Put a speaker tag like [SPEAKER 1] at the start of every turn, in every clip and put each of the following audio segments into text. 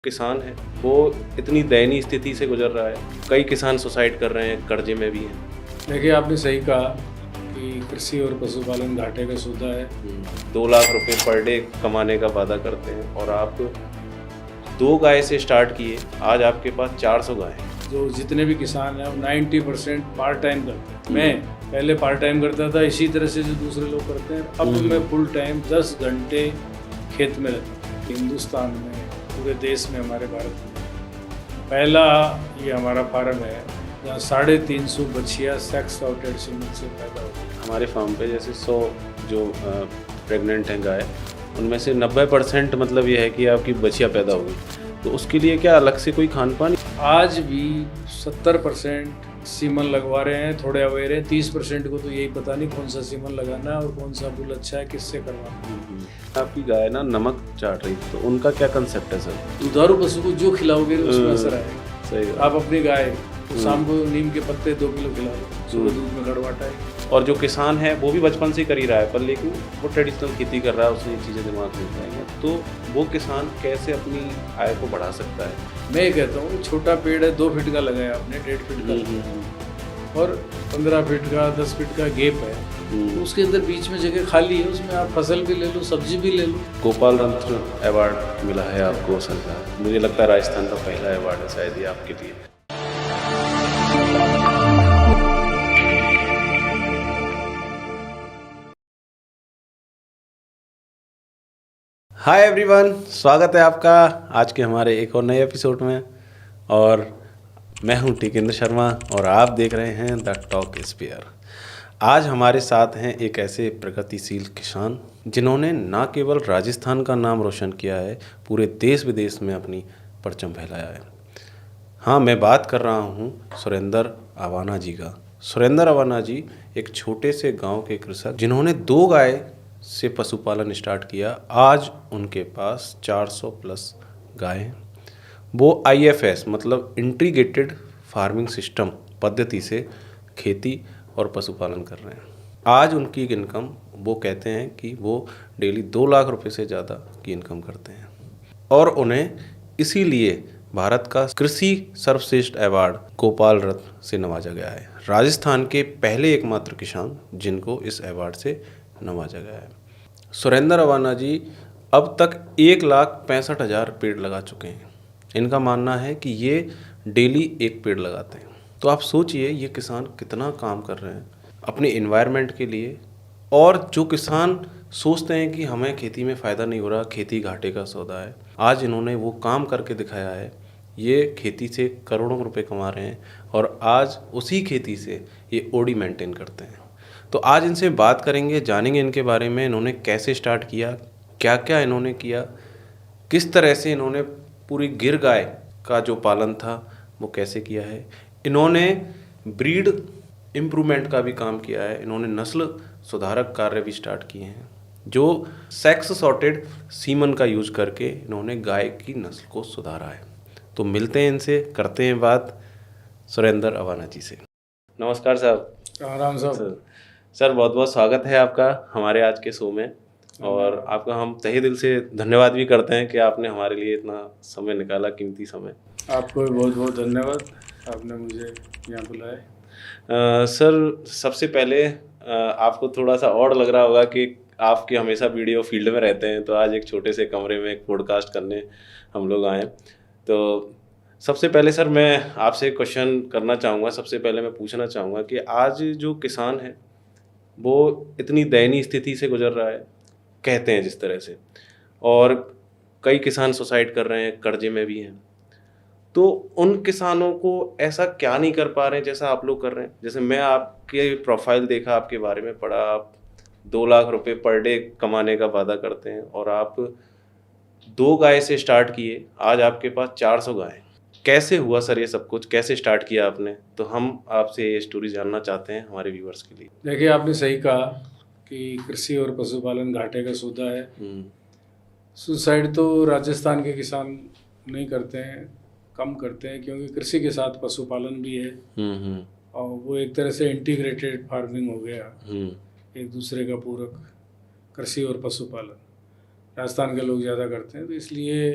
[SPEAKER 1] किसान है वो इतनी दयनीय स्थिति से गुजर रहा है। कई किसान सुसाइड कर रहे हैं, कर्जे में भी हैं।
[SPEAKER 2] देखिए, आपने सही कहा कि कृषि और पशुपालन घाटे का सौदा है।
[SPEAKER 1] 2 लाख रुपए पर डे कमाने का वादा करते हैं और आप 2 गाय से स्टार्ट किए, आज आपके पास 400 गाय हैं।
[SPEAKER 2] जो जितने भी किसान हैं वो 90% पार्ट टाइम करते हैं। मैं पहले पार्ट टाइम करता था, इसी तरह से जो दूसरे लोग करते हैं। अब मैं फुल टाइम 10 घंटे खेत में रहता हूँ। हिंदुस्तान में, पूरे देश में, हमारे भारत में पहला ये हमारा फार्म है जहाँ 350 बछिया सेक्स आउटेड सीमेंट से पैदा होती है।
[SPEAKER 1] हमारे फार्म पे जैसे 100 जो प्रेग्नेंट हैं गाय, उनमें से 90% मतलब ये है कि आपकी बछिया पैदा होगी। तो उसके लिए क्या अलग से कोई खान पान?
[SPEAKER 2] आज भी 70% सीमन लगवा रहे हैं, थोड़े अवेयर हैं। 30% को तो यही पता नहीं कौन सा सीमन लगाना है और कौन सा बुल अच्छा है, किससे करवाना है।
[SPEAKER 1] आपकी गाय ना नमक चाट रही थी, तो उनका क्या कंसेप्ट है सर?
[SPEAKER 2] दुधारू पशु को जो खिलाओगे उसमें असर आएगा।
[SPEAKER 1] सही
[SPEAKER 2] आप अपनी गाय तो शाम को नीम के पत्ते 2 किलो खिलाओ, सुबह दूध में गड़वाटा है।
[SPEAKER 1] और जो किसान है वो भी बचपन से कर ही रहा है, पर लेकिन वो ट्रेडिशनल खेती कर रहा है, उसने ये चीज़ें दिमाग में बताएंगे, तो वो किसान कैसे अपनी आय को बढ़ा सकता है?
[SPEAKER 2] मैं ये कहता हूँ, छोटा पेड़ है, 2 फीट का लगाया आपने, 1.5 फीट का, और 15 फीट का, 10 फीट का गैप है, तो उसके अंदर बीच में जगह खाली है, उसमें आप फसल भी ले लो, सब्जी भी ले लो।
[SPEAKER 1] गोपाल रत्न अवार्ड मिला है आपको सर का, मुझे लगता है राजस्थान का पहला अवार्ड है शायद ये आपके लिए। हाय एवरीवन, स्वागत है आपका आज के हमारे एक और नए एपिसोड में। और मैं हूं टिकेंद्र शर्मा और आप देख रहे हैं द टॉक स्पेयर। आज हमारे साथ हैं एक ऐसे प्रगतिशील किसान जिन्होंने न केवल राजस्थान का नाम रोशन किया है, पूरे देश विदेश में अपनी परचम फैलाया है। हाँ, मैं बात कर रहा हूँ सुरेंद्र अवाना जी का। सुरेंद्र अवाना जी एक छोटे से गांव के कृषक जिन्होंने 2 गाय से पशुपालन स्टार्ट किया। आज उनके पास 400 प्लस गाय हैं। वो IFS मतलब इंटीग्रेटेड फार्मिंग सिस्टम पद्धति से खेती और पशुपालन कर रहे हैं। आज उनकी इनकम, वो कहते हैं कि वो डेली 2 लाख रुपए से ज़्यादा की इनकम करते हैं और उन्हें इसीलिए भारत का कृषि सर्वश्रेष्ठ अवार्ड गोपाल रत्न से नवाजा गया है। राजस्थान के पहले एकमात्र किसान जिनको इस अवार्ड से नवाजा गया है। सुरेंद्र अवाना जी अब तक 1,65,000 पेड़ लगा चुके हैं। इनका मानना है कि ये डेली एक पेड़ लगाते हैं। तो आप सोचिए ये किसान कितना काम कर रहे हैं अपने इन्वायरमेंट के लिए। और जो किसान सोचते हैं कि हमें खेती में फ़ायदा नहीं हो रहा, खेती घाटे का सौदा है, आज इन्होंने वो काम करके दिखाया है। ये खेती से करोड़ों रुपए कमा रहे हैं और आज उसी खेती से ये ओडी मेंटेन करते हैं। तो आज इनसे बात करेंगे, जानेंगे इनके बारे में, इन्होंने कैसे स्टार्ट किया, क्या क्या इन्होंने किया, किस तरह से इन्होंने पूरी गिर गाय का जो पालन था वो कैसे किया है। इन्होंने ब्रीड इम्प्रूवमेंट का भी काम किया है, इन्होंने नस्ल सुधारक कार्य भी स्टार्ट किए हैं, जो सेक्स सॉर्टेड सीमन का यूज करके इन्होंने गाय की नस्ल को सुधारा है। तो मिलते हैं इनसे, करते हैं बात सुरेंद्र अवाना जी से। नमस्कार साहब।
[SPEAKER 2] आराम साहब।
[SPEAKER 1] सर बहुत बहुत स्वागत है आपका हमारे आज के शो में, और आपका हम तहे दिल से धन्यवाद भी करते हैं कि आपने हमारे लिए इतना समय निकाला, कीमती समय।
[SPEAKER 2] आपको भी बहुत बहुत धन्यवाद, आपने मुझे यहाँ बुलाया।
[SPEAKER 1] सर सबसे पहले आपको थोड़ा सा और लग रहा होगा कि आपके हमेशा वीडियो फील्ड में रहते हैं, तो आज एक छोटे से कमरे में एक पॉडकास्ट करने हम लोग आए। तो सबसे पहले सर मैं आपसे क्वेश्चन करना चाहूँगा। सबसे पहले मैं पूछना चाहूँगा कि आज जो किसान है वो इतनी दयनीय स्थिति से गुजर रहा है, कहते हैं जिस तरह से, और कई किसान सुसाइड कर रहे हैं, कर्जे में भी हैं। तो उन किसानों को ऐसा क्या नहीं कर पा रहे हैं जैसा आप लोग कर रहे हैं? जैसे मैं आपके प्रोफाइल देखा, आपके बारे में पढ़ा, आप 2 लाख रुपए पर डे कमाने का वादा करते हैं और आप 2 गाय से स्टार्ट किए, आज आपके पास 400 गाय हैं। कैसे हुआ सर ये सब कुछ, कैसे स्टार्ट किया आपने? तो हम आपसे ये स्टोरी जानना चाहते हैं हमारे व्यूअर्स के लिए।
[SPEAKER 2] देखिए, आपने सही कहा कि कृषि और पशुपालन घाटे का सौदा है। सुसाइड तो राजस्थान के किसान नहीं करते हैं, कम करते हैं, क्योंकि कृषि के साथ पशुपालन भी है और वो एक तरह से इंटीग्रेटेड फार्मिंग हो गया, एक दूसरे का पूरक। कृषि और पशुपालन राजस्थान के लोग ज़्यादा करते हैं, तो इसलिए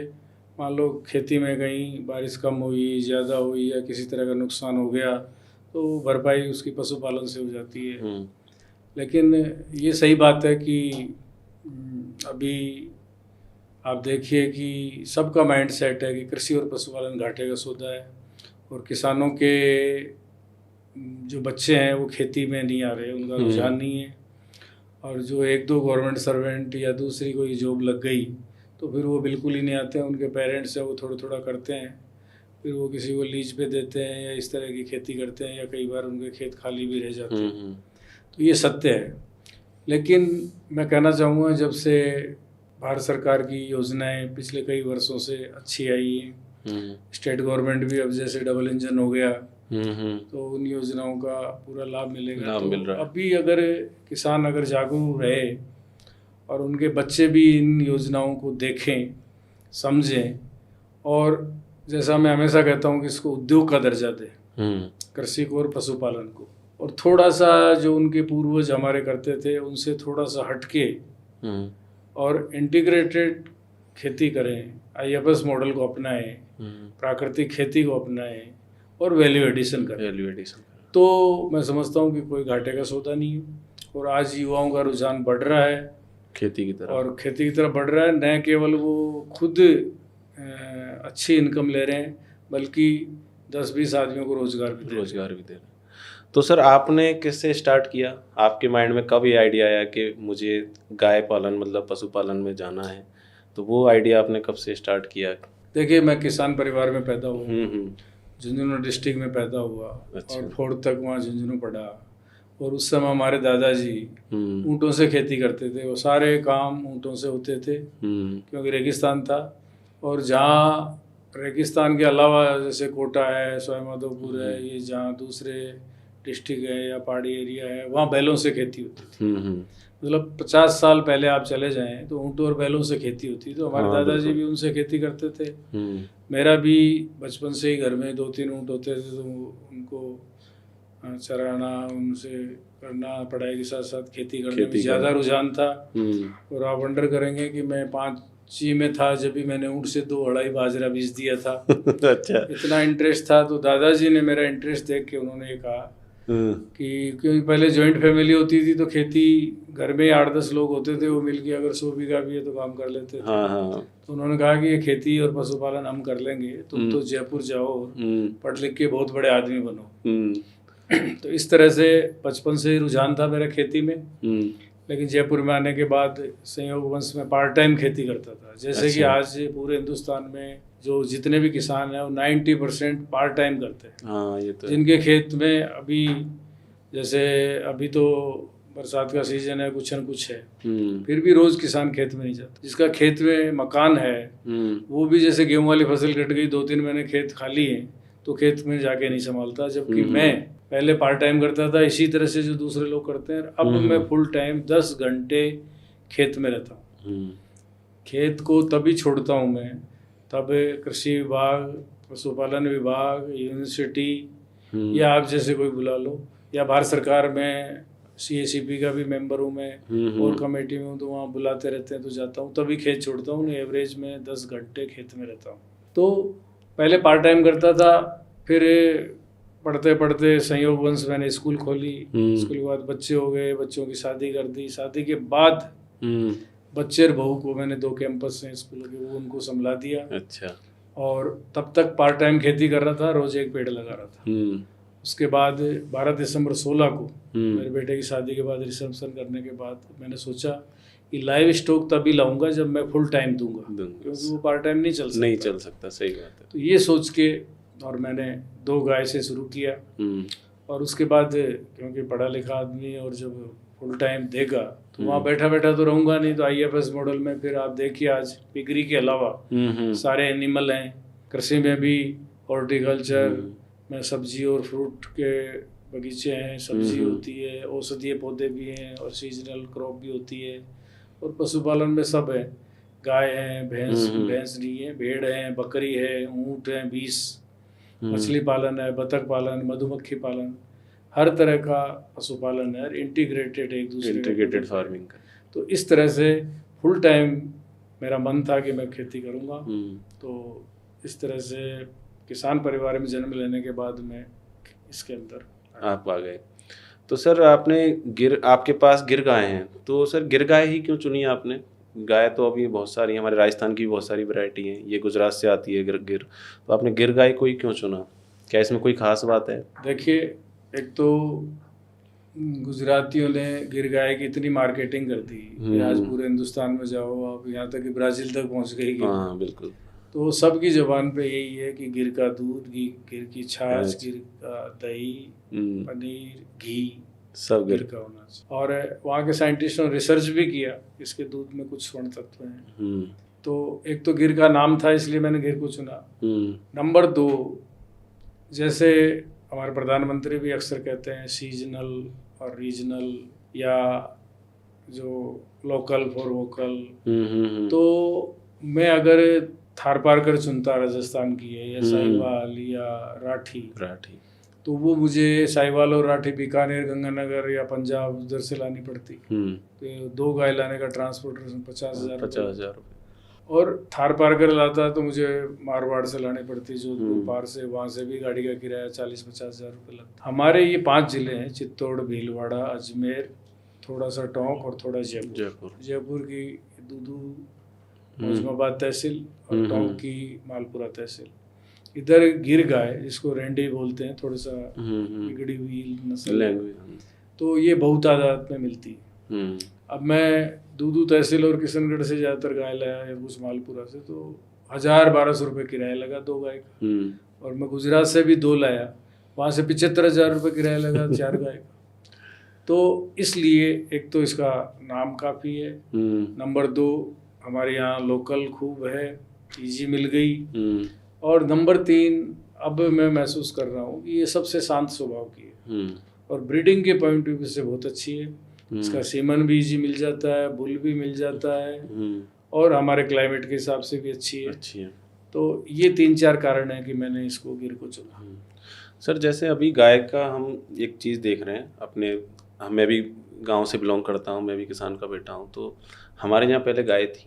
[SPEAKER 2] मान लो खेती में कहीं बारिश कम हुई, ज़्यादा हुई या किसी तरह का नुकसान हो गया तो भरपाई उसकी पशुपालन से हो जाती है। लेकिन ये सही बात है कि अभी आप देखिए कि सबका माइंड सेट है कि कृषि और पशुपालन घाटे का सौदा है और किसानों के जो बच्चे हैं वो खेती में नहीं आ रहे, उनका रुझान नहीं है। और जो एक दो गवर्नमेंट सर्वेंट या दूसरी कोई जॉब लग गई तो फिर वो बिल्कुल ही नहीं आते हैं। उनके पेरेंट्स हैं वो थोड़ा थोड़ा करते हैं, फिर वो किसी को लीज पे देते हैं या इस तरह की खेती करते हैं, या कई बार उनके खेत खाली भी रह जाते हैं। तो ये सत्य है। लेकिन मैं कहना चाहूँगा जब से भारत सरकार की योजनाएं पिछले कई वर्षों से अच्छी आई हैं, स्टेट गवर्नमेंट भी अब जैसे डबल इंजन हो गया तो उन योजनाओं का पूरा लाभ मिलेगा। तो अभी अगर किसान अगर जागरूक रहे और उनके बच्चे भी इन योजनाओं को देखें, समझें, और जैसा मैं हमेशा कहता हूँ कि इसको उद्योग का दर्जा दें, कृषि को और पशुपालन को, और थोड़ा सा जो उनके पूर्वज हमारे करते थे उनसे थोड़ा सा हटके और इंटीग्रेटेड खेती करें, IFS मॉडल को अपनाएं, प्राकृतिक खेती को अपनाएं और वैल्यू एडिशन करें, तो मैं समझता हूँ कि कोई घाटे का सौदा नहीं है। और आज युवाओं का रुझान बढ़ रहा है खेती की तरफ, और खेती की तरफ बढ़ रहा है। न केवल वो खुद अच्छी इनकम ले रहे हैं बल्कि 10-20 आदमियों को रोजगार भी दे रहे हैं।
[SPEAKER 1] तो सर आपने किससे स्टार्ट किया? आपके माइंड में कब ये आइडिया आया कि मुझे गाय पालन मतलब पशुपालन में जाना है? तो वो आइडिया आपने कब से स्टार्ट किया?
[SPEAKER 2] देखिए, मैं किसान परिवार में पैदा हुआ, झुंझुनू डिस्ट्रिक्ट में पैदा हुआ। अच्छा। और 4th तक वहाँ झुंझुनू पढ़ा। और उस समय हमारे दादाजी ऊँटों से खेती करते थे, वो सारे काम ऊँटों से होते थे क्योंकि रेगिस्तान था। और जहाँ रेगिस्तान के अलावा जैसे कोटा है, सवाईमाधोपुर है, ये जहाँ दूसरे डिस्ट्रिक्ट है या पहाड़ी एरिया है, वहाँ बैलों से खेती होती थी। मतलब 50 साल पहले आप चले जाएं तो ऊँटों और बैलों से खेती होती। तो हमारे दादाजी भी उनसे खेती करते थे। मेरा भी बचपन से ही घर में 2-3 ऊँट होते थे, तो उनको चराना, उनसे करना, पढ़ाई के साथ साथ खेती करने में ज़्यादा रुझान था। और आप वंडर करेंगे कि मैं 5 में था जब भी मैंने ऊँट से 2 बाजरा बीज दिया था। अच्छा। इतना इंटरेस्ट था। तो दादाजी ने मेरा इंटरेस्ट देख के उन्होंने कहा कि क्योंकि पहले जॉइंट फैमिली होती थी तो खेती घर में 8-10 लोग होते थे, वो मिलके अगर 100 बीघा भी है तो काम कर लेते थे। तो उन्होंने कहा कि ये खेती और पशुपालन हम कर लेंगे, तुम तो जयपुर जाओ और पढ़ लिख के बहुत बड़े आदमी बनो। तो इस तरह से बचपन से ही रुझान था मेरा खेती में। लेकिन जयपुर में आने के बाद संयोग वंश में पार्ट टाइम खेती करता था। जैसे कि आज पूरे हिंदुस्तान में जो जितने भी किसान हैं वो 90% पार्ट टाइम करते हैं। ये तो जिनके खेत में अभी जैसे अभी तो बरसात का सीजन है, कुछ न कुछ है, फिर भी रोज किसान खेत में नहीं जाता। जिसका खेत में मकान है वो भी जैसे गेहूं वाली फसल कट गई, 2-3 महीने खेत खाली है तो खेत में जाके नहीं संभालता। जबकि मैं पहले पार्ट टाइम करता था इसी तरह से जो दूसरे लोग करते हैं। अब मैं फुल टाइम 10 घंटे खेत में रहता हूँ। खेत को तभी छोड़ता हूँ मैं तब कृषि विभाग, पशुपालन विभाग, यूनिवर्सिटी या आप जैसे कोई बुला लो, या भारत सरकार में CACP का भी मेंबर हूँ मैं और कमेटी में हूँ, तो वहाँ बुलाते रहते हैं तो जाता हूँ, तभी खेत छोड़ता हूँ। एवरेज में 10 घंटे खेत में रहता हूँ। तो पहले पार्ट टाइम करता था, फिर पढ़ते पढ़ते संयोग वंश मैंने स्कूल खोली। स्कूल के बाद बच्चे हो गए, बच्चों की शादी कर दी। शादी के बाद बच्चे और बहू को मैंने 2 कैंपस हैं स्कूल के, वो उनको संभला दिया। अच्छा। और तब तक पार्ट टाइम खेती कर रहा था, रोज एक पेड़ लगा रहा था। उसके बाद 12 दिसंबर 16 को मेरे बेटे की शादी के बाद रिसेप्शन करने के बाद मैंने सोचा कि लाइव स्टॉक तभी लाऊंगा जब मैं फुल टाइम दूंगा, क्योंकि वो पार्ट टाइम नहीं चल सकता। सही बात है। तो ये सोच के और मैंने 2 गाय से शुरू किया। और उसके बाद क्योंकि पढ़ा लिखा आदमी और जब फुल टाइम देगा तो वहाँ बैठा बैठा तो रहूँगा नहीं। तो IFS मॉडल में फिर आप देखिए आज पिगरी के अलावा सारे एनिमल हैं। कृषि में भी हॉर्टिकल्चर में सब्जी और फ्रूट के बगीचे हैं, सब्जी होती है, औषधीय पौधे भी हैं और सीजनल क्रॉप भी होती है। और पशुपालन में सब है, गाय है, भैंस नहीं है, भेड़ है, बकरी है, ऊँट है, 20 मछली पालन है, बतख पालन, मधुमक्खी पालन, हर तरह का पशुपालन है। इंटीग्रेटेड एक दूसरे इंटीग्रेटेड फार्मिंग का। तो इस तरह से फुल टाइम मेरा मन था कि मैं खेती करूँगा। तो इस तरह से किसान परिवार में जन्म लेने के बाद मैं इसके अंदर
[SPEAKER 1] आप आ गए। तो सर आपके पास गिर गाय हैं, तो सर गिर गाय ही क्यों चुनी आपने? गाय तो अभी बहुत सारी, हमारे राजस्थान की भी बहुत सारी वैरायटी हैं, ये गुजरात से आती है गिर, तो आपने गिर गाय को ही क्यों चुना? क्या इसमें कोई खास बात है?
[SPEAKER 2] देखिए, एक तो गुजरातियों ने गिर गाय की इतनी मार्केटिंग कर दी कि आज पूरे हिंदुस्तान में जाओ आप, यहाँ तक कि ब्राज़ील तक पहुँच गई गिर।
[SPEAKER 1] हाँ बिल्कुल।
[SPEAKER 2] तो सबकी ज़बान पे यही है कि गिर का दूध, गिर की छाछ, गिर का दही, पनीर, घी
[SPEAKER 1] सब
[SPEAKER 2] गिर का होना चाहिए। और वहाँ के साइंटिस्टों ने रिसर्च भी किया, इसके दूध में कुछ स्वर्ण तत्व हैं। तो एक तो गिर का नाम था, इसलिए मैंने गिर को चुना। नंबर 2, जैसे हमारे प्रधानमंत्री भी अक्सर कहते हैं सीजनल और रीजनल, या जो लोकल फॉर वोकल, तो मैं अगर थारपारकर चुनता राजस्थान की है, या साहिवाल या राठी, तो वो मुझे साहिवाल और राठी बीकानेर, गंगानगर या पंजाब उधर से लानी पड़ती। तो 2 गाय लाने का ट्रांसपोर्टेशन 50,000 रुपये, और थारपारकर लाता तो मुझे मारवाड़ से लानी पड़ती, जोधपुर पार से, वहाँ से भी गाड़ी का किराया 40-50 हज़ार रुपये लगता। हमारे ये 5 ज़िले हैं, चित्तौड़, भीलवाड़ा, अजमेर, थोड़ा सा टोंक और थोड़ा जयपुर की दूदू मौजमाबाद तहसील और टोंक की मालपुरा तहसील। इधर गिर गाय, जिसको रेंडी बोलते हैं, थोड़ा सा बिगड़ी हुई नस्ल, तो ये बहुत तादाद में मिलती है। अब मैं दूदू तहसील और किशनगढ़ से ज़्यादातर गाय लाया, या कुछ मालपुरा से, तो 1,000-1,200 रुपये किराया लगा 2 गाय का। और मैं गुजरात से भी 2 लाया, वहाँ से 75,000 रुपये किराया लगा 4 गाय का। तो इसलिए एक तो इसका नाम काफ़ी है, नंबर 2 हमारे यहाँ लोकल खूब है, ईजी मिल गई, और नंबर 3 अब मैं महसूस कर रहा हूँ कि ये सबसे शांत स्वभाव की है, और ब्रीडिंग के पॉइंट ऑफ व्यू से बहुत अच्छी है। इसका सीमन भी इजी मिल जाता है, बुल भी मिल जाता है, और हमारे क्लाइमेट के हिसाब से भी अच्छी है। तो ये 3-4 कारण हैं कि मैंने इसको गिर को चुना।
[SPEAKER 1] सर जैसे अभी गाय का हम एक चीज़ देख रहे हैं, मैं भी गांव से बिलोंग करता हूं, मैं भी किसान का बेटा हूं, तो हमारे यहाँ पहले गाय थी,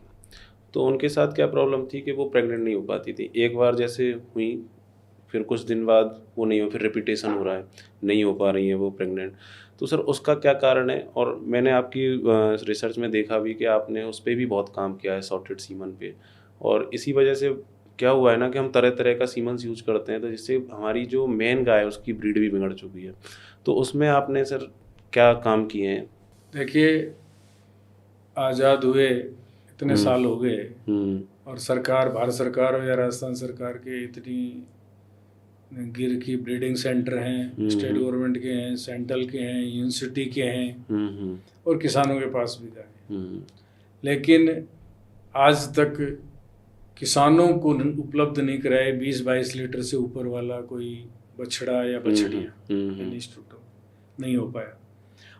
[SPEAKER 1] तो उनके साथ क्या प्रॉब्लम थी कि वो प्रेग्नेंट नहीं हो पाती थी। एक बार जैसे हुई, फिर कुछ दिन बाद वो नहीं हो, फिर रिपीटेशन हो रहा है, नहीं हो पा रही है वो प्रेग्नेंट। तो सर उसका क्या कारण है? और मैंने आपकी रिसर्च में देखा भी कि आपने उस पर भी बहुत काम किया है, सॉर्टेड सीमन पे, और इसी वजह से क्या हुआ है ना कि हम तरह तरह का सीमन यूज करते हैं, तो जिससे हमारी जो मेन गाय है उसकी ब्रीड भी बिगड़ चुकी है। तो उसमें आपने सर क्या काम किए हैं?
[SPEAKER 2] देखिए, आज़ाद हुए इतने साल हो गए, और सरकार, भारत सरकार हो या राजस्थान सरकार के, इतनी गिर की ब्रीडिंग सेंटर हैं, स्टेट गवर्नमेंट के हैं, सेंट्रल के हैं, यूनिवर्सिटी के हैं, और किसानों के पास भी गाय, लेकिन आज तक किसानों को उपलब्ध नहीं कराए 20-22 लीटर से ऊपर वाला कोई बछड़ा या बछड़ियाँ इंस्टीट्यूट नहीं हो पाया।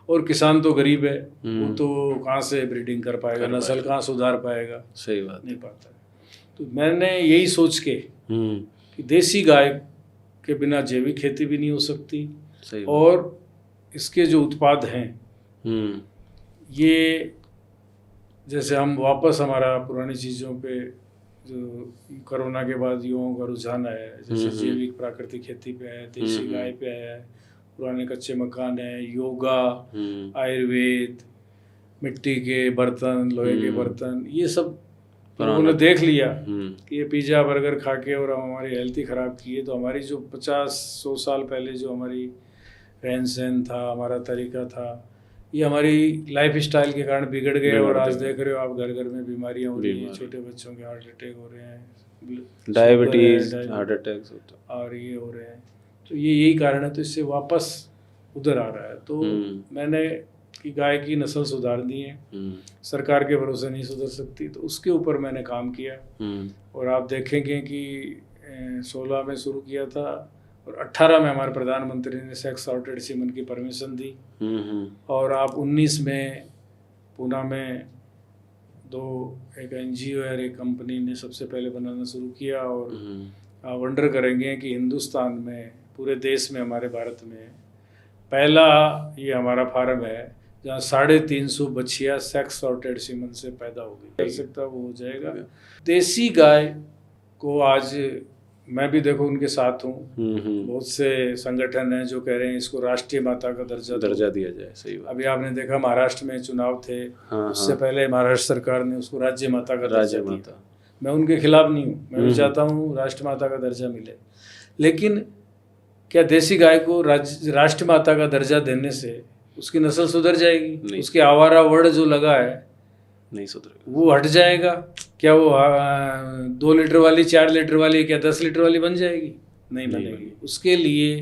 [SPEAKER 2] और किसान तो गरीब है, वो तो कहाँ से ब्रीडिंग कर पाएगा, नस्ल कहाँ सुधार पाएगा,
[SPEAKER 1] सही बात,
[SPEAKER 2] नहीं पाता है। तो मैंने यही सोच के कि देसी गाय के बिना जैविक खेती भी नहीं हो सकती, और इसके जो उत्पाद हैं ये, जैसे हम वापस हमारा पुरानी चीज़ों पे, जो कोरोना के बाद युवाओं का रुझान आया है, जैसे जैविक प्राकृतिक खेती पे है, देसी गाय पे आया है, पुराने कच्चे मकान है, योगा, आयुर्वेद, मिट्टी के बर्तन, लोहे के बर्तन, ये सब उन्होंने देख लिया कि ये पिज़्ज़ा बर्गर खा के और हमारी हेल्थ ही ख़राब की है। तो हमारी जो 50-100 साल पहले जो हमारी रहन सहन था, हमारा तरीका था, ये हमारी लाइफ स्टाइल के कारण बिगड़ गए, और आज देख रहे हो आप घर घर में बीमारियां हो रही हैं, छोटे बच्चों के हार्ट अटैक हो रहे हैं,
[SPEAKER 1] डायबिटीज, हार्ट अटैक,
[SPEAKER 2] और ये हो रहे हैं। तो ये यही कारण है, तो इससे वापस उधर आ रहा है। तो मैंने कि गाय की नस्ल सुधारनी है, सरकार के भरोसे नहीं सुधर सकती, तो उसके ऊपर मैंने काम किया। और आप देखेंगे कि 16 में शुरू किया था, और 18 में हमारे प्रधानमंत्री ने सेक्स सॉर्टेड सीमन की परमिशन दी, और आप 19 में पूना में एक NGO और एक कंपनी ने सबसे पहले बनाना शुरू किया। और आप वंडर करेंगे कि हिंदुस्तान में, पूरे देश में, हमारे भारत में पहला ये हमारा फार्म है जहाँ 350 बछिया सेक्स सॉर्टेड सीमन से पैदा होगी, कर सकता वो हो जाएगा। देसी गाय को आज मैं भी देखो उनके साथ हूँ। बहुत से संगठन हैं जो कह रहे हैं इसको राष्ट्रीय माता का दर्जा
[SPEAKER 1] दिया जाए। सही बात।
[SPEAKER 2] अभी आपने देखा महाराष्ट्र में चुनाव थे, उससे पहले महाराष्ट्र सरकार ने उसको राज्य माता का दर्जा दिया। मैं उनके खिलाफ नहीं हूँ, मैं भी चाहता हूँ राष्ट्र माता का दर्जा मिले, लेकिन क्या देसी गाय को राष्ट्र माता का दर्जा देने से उसकी नस्ल सुधर जाएगी? उसके आवारा वर्ड जो लगा है
[SPEAKER 1] नहीं सुधरेगा,
[SPEAKER 2] वो हट जाएगा क्या? वो 2 लीटर वाली 4 लीटर वाली क्या 10 लीटर वाली बन जाएगी? नहीं बनेगी। उसके लिए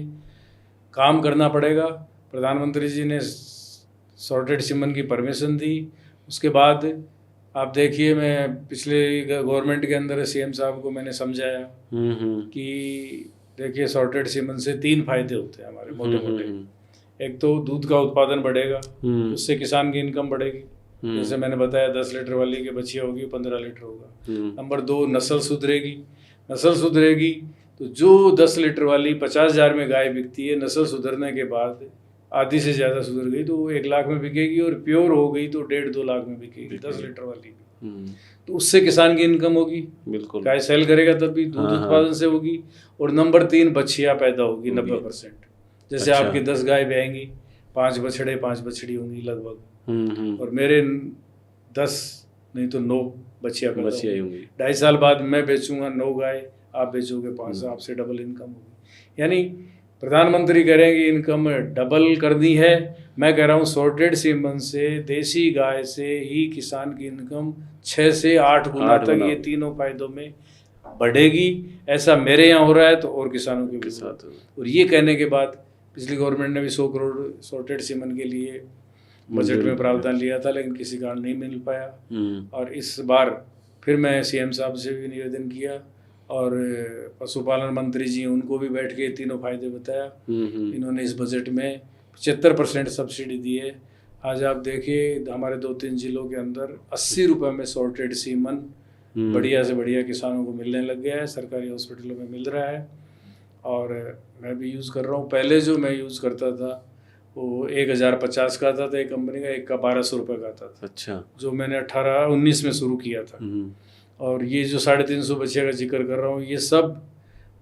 [SPEAKER 2] काम करना पड़ेगा। प्रधानमंत्री जी ने सॉर्टेड सीमन की परमिशन दी। उसके बाद आप देखिए, मैं पिछले गवर्नमेंट के अंदर सीएम साहब को मैंने समझाया कि देखिए सॉर्टेड सीमन से 3 फायदे होते हैं हमारे मोटे मोटे। एक तो दूध का उत्पादन बढ़ेगा, उससे किसान की इनकम बढ़ेगी। जैसे मैंने बताया 10 लीटर वाली की बछिया होगी 15 लीटर होगा। नंबर 2, नस्ल सुधरेगी। नस्ल सुधरेगी तो जो 10 लीटर वाली 50,000 में गाय बिकती है, नस्ल सुधरने के बाद आधी से ज़्यादा सुधर गई तो वो 1 लाख में बिकेगी, और प्योर हो गई तो 1.5-2 लाख में बिकेगी 10 लीटर वाली। तो उससे किसान की इनकम होगी, बिल्कुल गाय सेल करेगा तब भी दूध उत्पादन से होगी। और नंबर 3, बछिया पैदा होगी 90%। जैसे आपकी 10 गाय ब्याएंगी, 5 बछड़े 5 बछड़ी होंगी लगभग, और मेरे 10 नहीं तो 9 बछिया होंगी। 2.5 साल बाद मैं बेचूंगा 9 गाय, आप बेचोगे 5, आपसे डबल इनकम होगी। यानी प्रधानमंत्री कह रहे हैं कि इनकम डबल करनी है, मैं कह रहा हूँ सॉर्टेड सीमन से, देसी गाय से ही किसान की इनकम 6 से 8 गुना तक ये तीनों फायदों में बढ़ेगी। ऐसा मेरे यहाँ हो रहा है तो और किसानों के भी साथ। और ये कहने के बाद पिछली गवर्नमेंट ने भी 100 करोड़ सॉर्टेड सीमन के लिए बजट में प्रावधान लिया था, लेकिन किसी कारण नहीं मिल पाया। और इस बार फिर मैं सीएम साहब से भी निवेदन किया, और पशुपालन मंत्री जी उनको भी बैठ के तीनों फायदे बताया। इन्होंने इस बजट में 75% सब्सिडी दी है। आज आप देखिए हमारे 2-3 जिलों के अंदर 80 रुपये में सॉर्टेड सीमन बढ़िया से बढ़िया किसानों को मिलने लग गया है, सरकारी हॉस्पिटलों में मिल रहा है, और मैं भी यूज़ कर रहा हूँ। पहले जो मैं यूज़ करता था वो 1050 का आता था एक कंपनी का, एक का 1200 रुपये का आता था। अच्छा। जो मैंने 18-19 में शुरू किया था। और ये जो 350 बछिया का जिक्र कर रहा हूँ, ये सब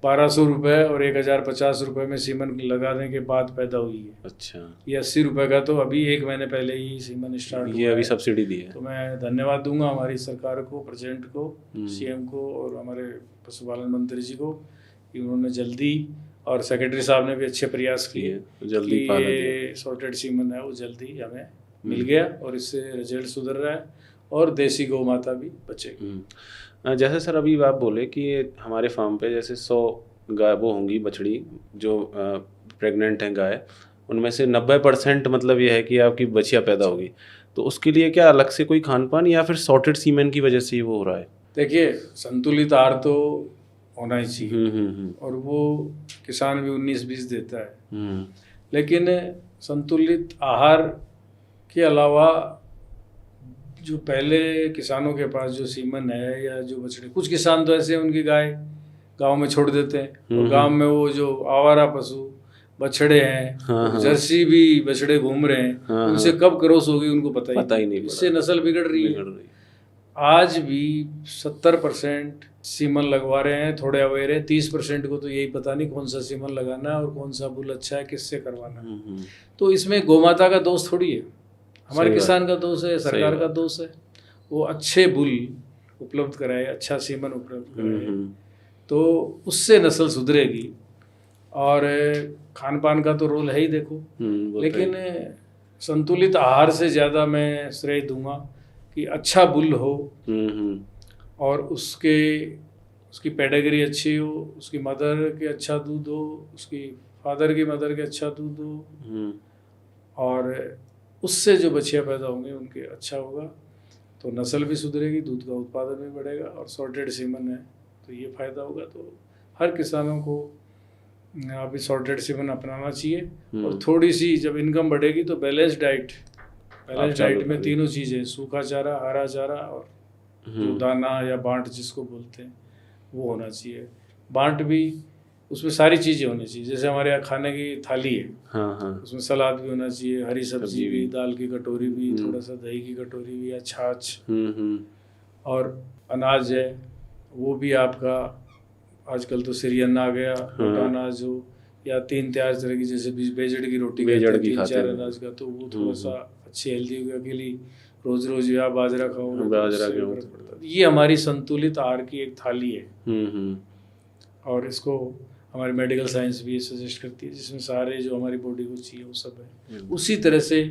[SPEAKER 2] 1200 रुपये और 1050 रुपये में सीमन लगाने के बाद पैदा हुई है। अच्छा। ये 80 रुपये का तो अभी 1 महीने पहले ही सीमन स्टार्ट हुआ, ये अभी सब्सिडी दी है। तो मैं धन्यवाद दूंगा हमारी सरकार को, प्रेसिडेंट को, सीएम को और हमारे पशुपालन मंत्री जी को कि उन्होंने जल्दी, और सेक्रेटरी साहब ने भी अच्छे प्रयास किए जल्दी, ये सॉर्टेड सीमन है वो जल्दी हमें मिल गया, और इससे रिजल्ट सुधर रहा है, और देसी गौ माता भी बचेगी।
[SPEAKER 1] जैसे सर अभी आप बोले कि हमारे फार्म पे जैसे 100 गाय वो होंगी बछड़ी जो प्रेग्नेंट हैं गाय, उनमें से 90% मतलब ये है कि आपकी बछिया पैदा होगी, तो उसके लिए क्या अलग से कोई खान पान या फिर सॉर्टेड सीमेन की वजह से ही वो हो रहा है?
[SPEAKER 2] देखिए संतुलित आहार तो होना ही चाहिए, और वो किसान भी 19-20 देता है, लेकिन संतुलित आहार के अलावा जो पहले किसानों के पास जो सीमन है या जो बछड़े, कुछ किसान तो ऐसे उनकी गाय गांव में छोड़ देते हैं, और गांव में वो जो आवारा पशु बछड़े हैं, जर्सी भी बछड़े घूम रहे हैं, उनसे कब क्रॉस होगी उनको पता ही नहीं, इससे नस्ल बिगड़ रही है। आज भी 70% सीमन लगवा रहे हैं, थोड़े अवेयर हैं, 30% को तो यही पता नहीं कौन सा सीमन लगाना है और कौन सा बुल अच्छा है, किससे करवाना। तो इसमें गौमाता का दोष थोड़ी है, हमारे किसान का दोष है, सरकार का दोष है। वो अच्छे बुल उपलब्ध कराए, अच्छा सीमन उपलब्ध कराए, तो उससे नस्ल सुधरेगी। और खान पान का तो रोल है ही देखो, लेकिन संतुलित आहार से ज़्यादा मैं श्रेय दूंगा कि अच्छा बुल हो, और उसकी पेडिग्री अच्छी हो, उसकी मदर के अच्छा दूध हो, उसकी फादर की मदर के अच्छा दूध हो, और उससे जो बछिया पैदा होंगे उनके अच्छा होगा, तो नस्ल भी सुधरेगी, दूध का उत्पादन भी बढ़ेगा, और सॉर्टेड सीमन है तो ये फायदा होगा। तो हर किसानों को अभी सॉर्टेड सीमन अपनाना चाहिए, और थोड़ी सी जब इनकम बढ़ेगी तो बैलेंस डाइट में तीनों चीज़ें, सूखा चारा, हरा चारा, और जो दाना या बांट जिसको बोलते हैं वो होना चाहिए। बांट भी उसमें सारी चीज़ें होनी चाहिए। जैसे हमारे यहाँ खाने की थाली है,
[SPEAKER 1] हाँ हाँ।
[SPEAKER 2] उसमें सलाद भी होना चाहिए, हरी सब्जी
[SPEAKER 1] सब्जी
[SPEAKER 2] भी,
[SPEAKER 1] भी।
[SPEAKER 2] दाल की कटोरी भी, थोड़ा सा दही की कटोरी भी या छाछ,
[SPEAKER 1] हम्म।
[SPEAKER 2] और अनाज है वो भी आपका, आजकल तो सिरियन आ गया, मोटा अनाज हो या 3-4 तरह की, जैसे बेजड़ की रोटी
[SPEAKER 1] बेजड़
[SPEAKER 2] कहते हैं,
[SPEAKER 1] की खाते
[SPEAKER 2] 3-4
[SPEAKER 1] हैं।
[SPEAKER 2] अनाज का, तो वो थोड़ा सा अच्छी हेल्दी हो गया। अकेली रोज रोज या बाजरा खाओगे तो
[SPEAKER 1] बाजरा
[SPEAKER 2] उससे भी
[SPEAKER 1] गेहूं।
[SPEAKER 2] फर्क पड़ता है। ये हमारी संतुलित आहार की एक थाली है,
[SPEAKER 1] हम्म।
[SPEAKER 2] और इसको हमारी मेडिकल साइंस भी सजेस्ट करती है, जिसमें सारे जो हमारी बॉडी को चाहिए वो सब है। उसी तरह से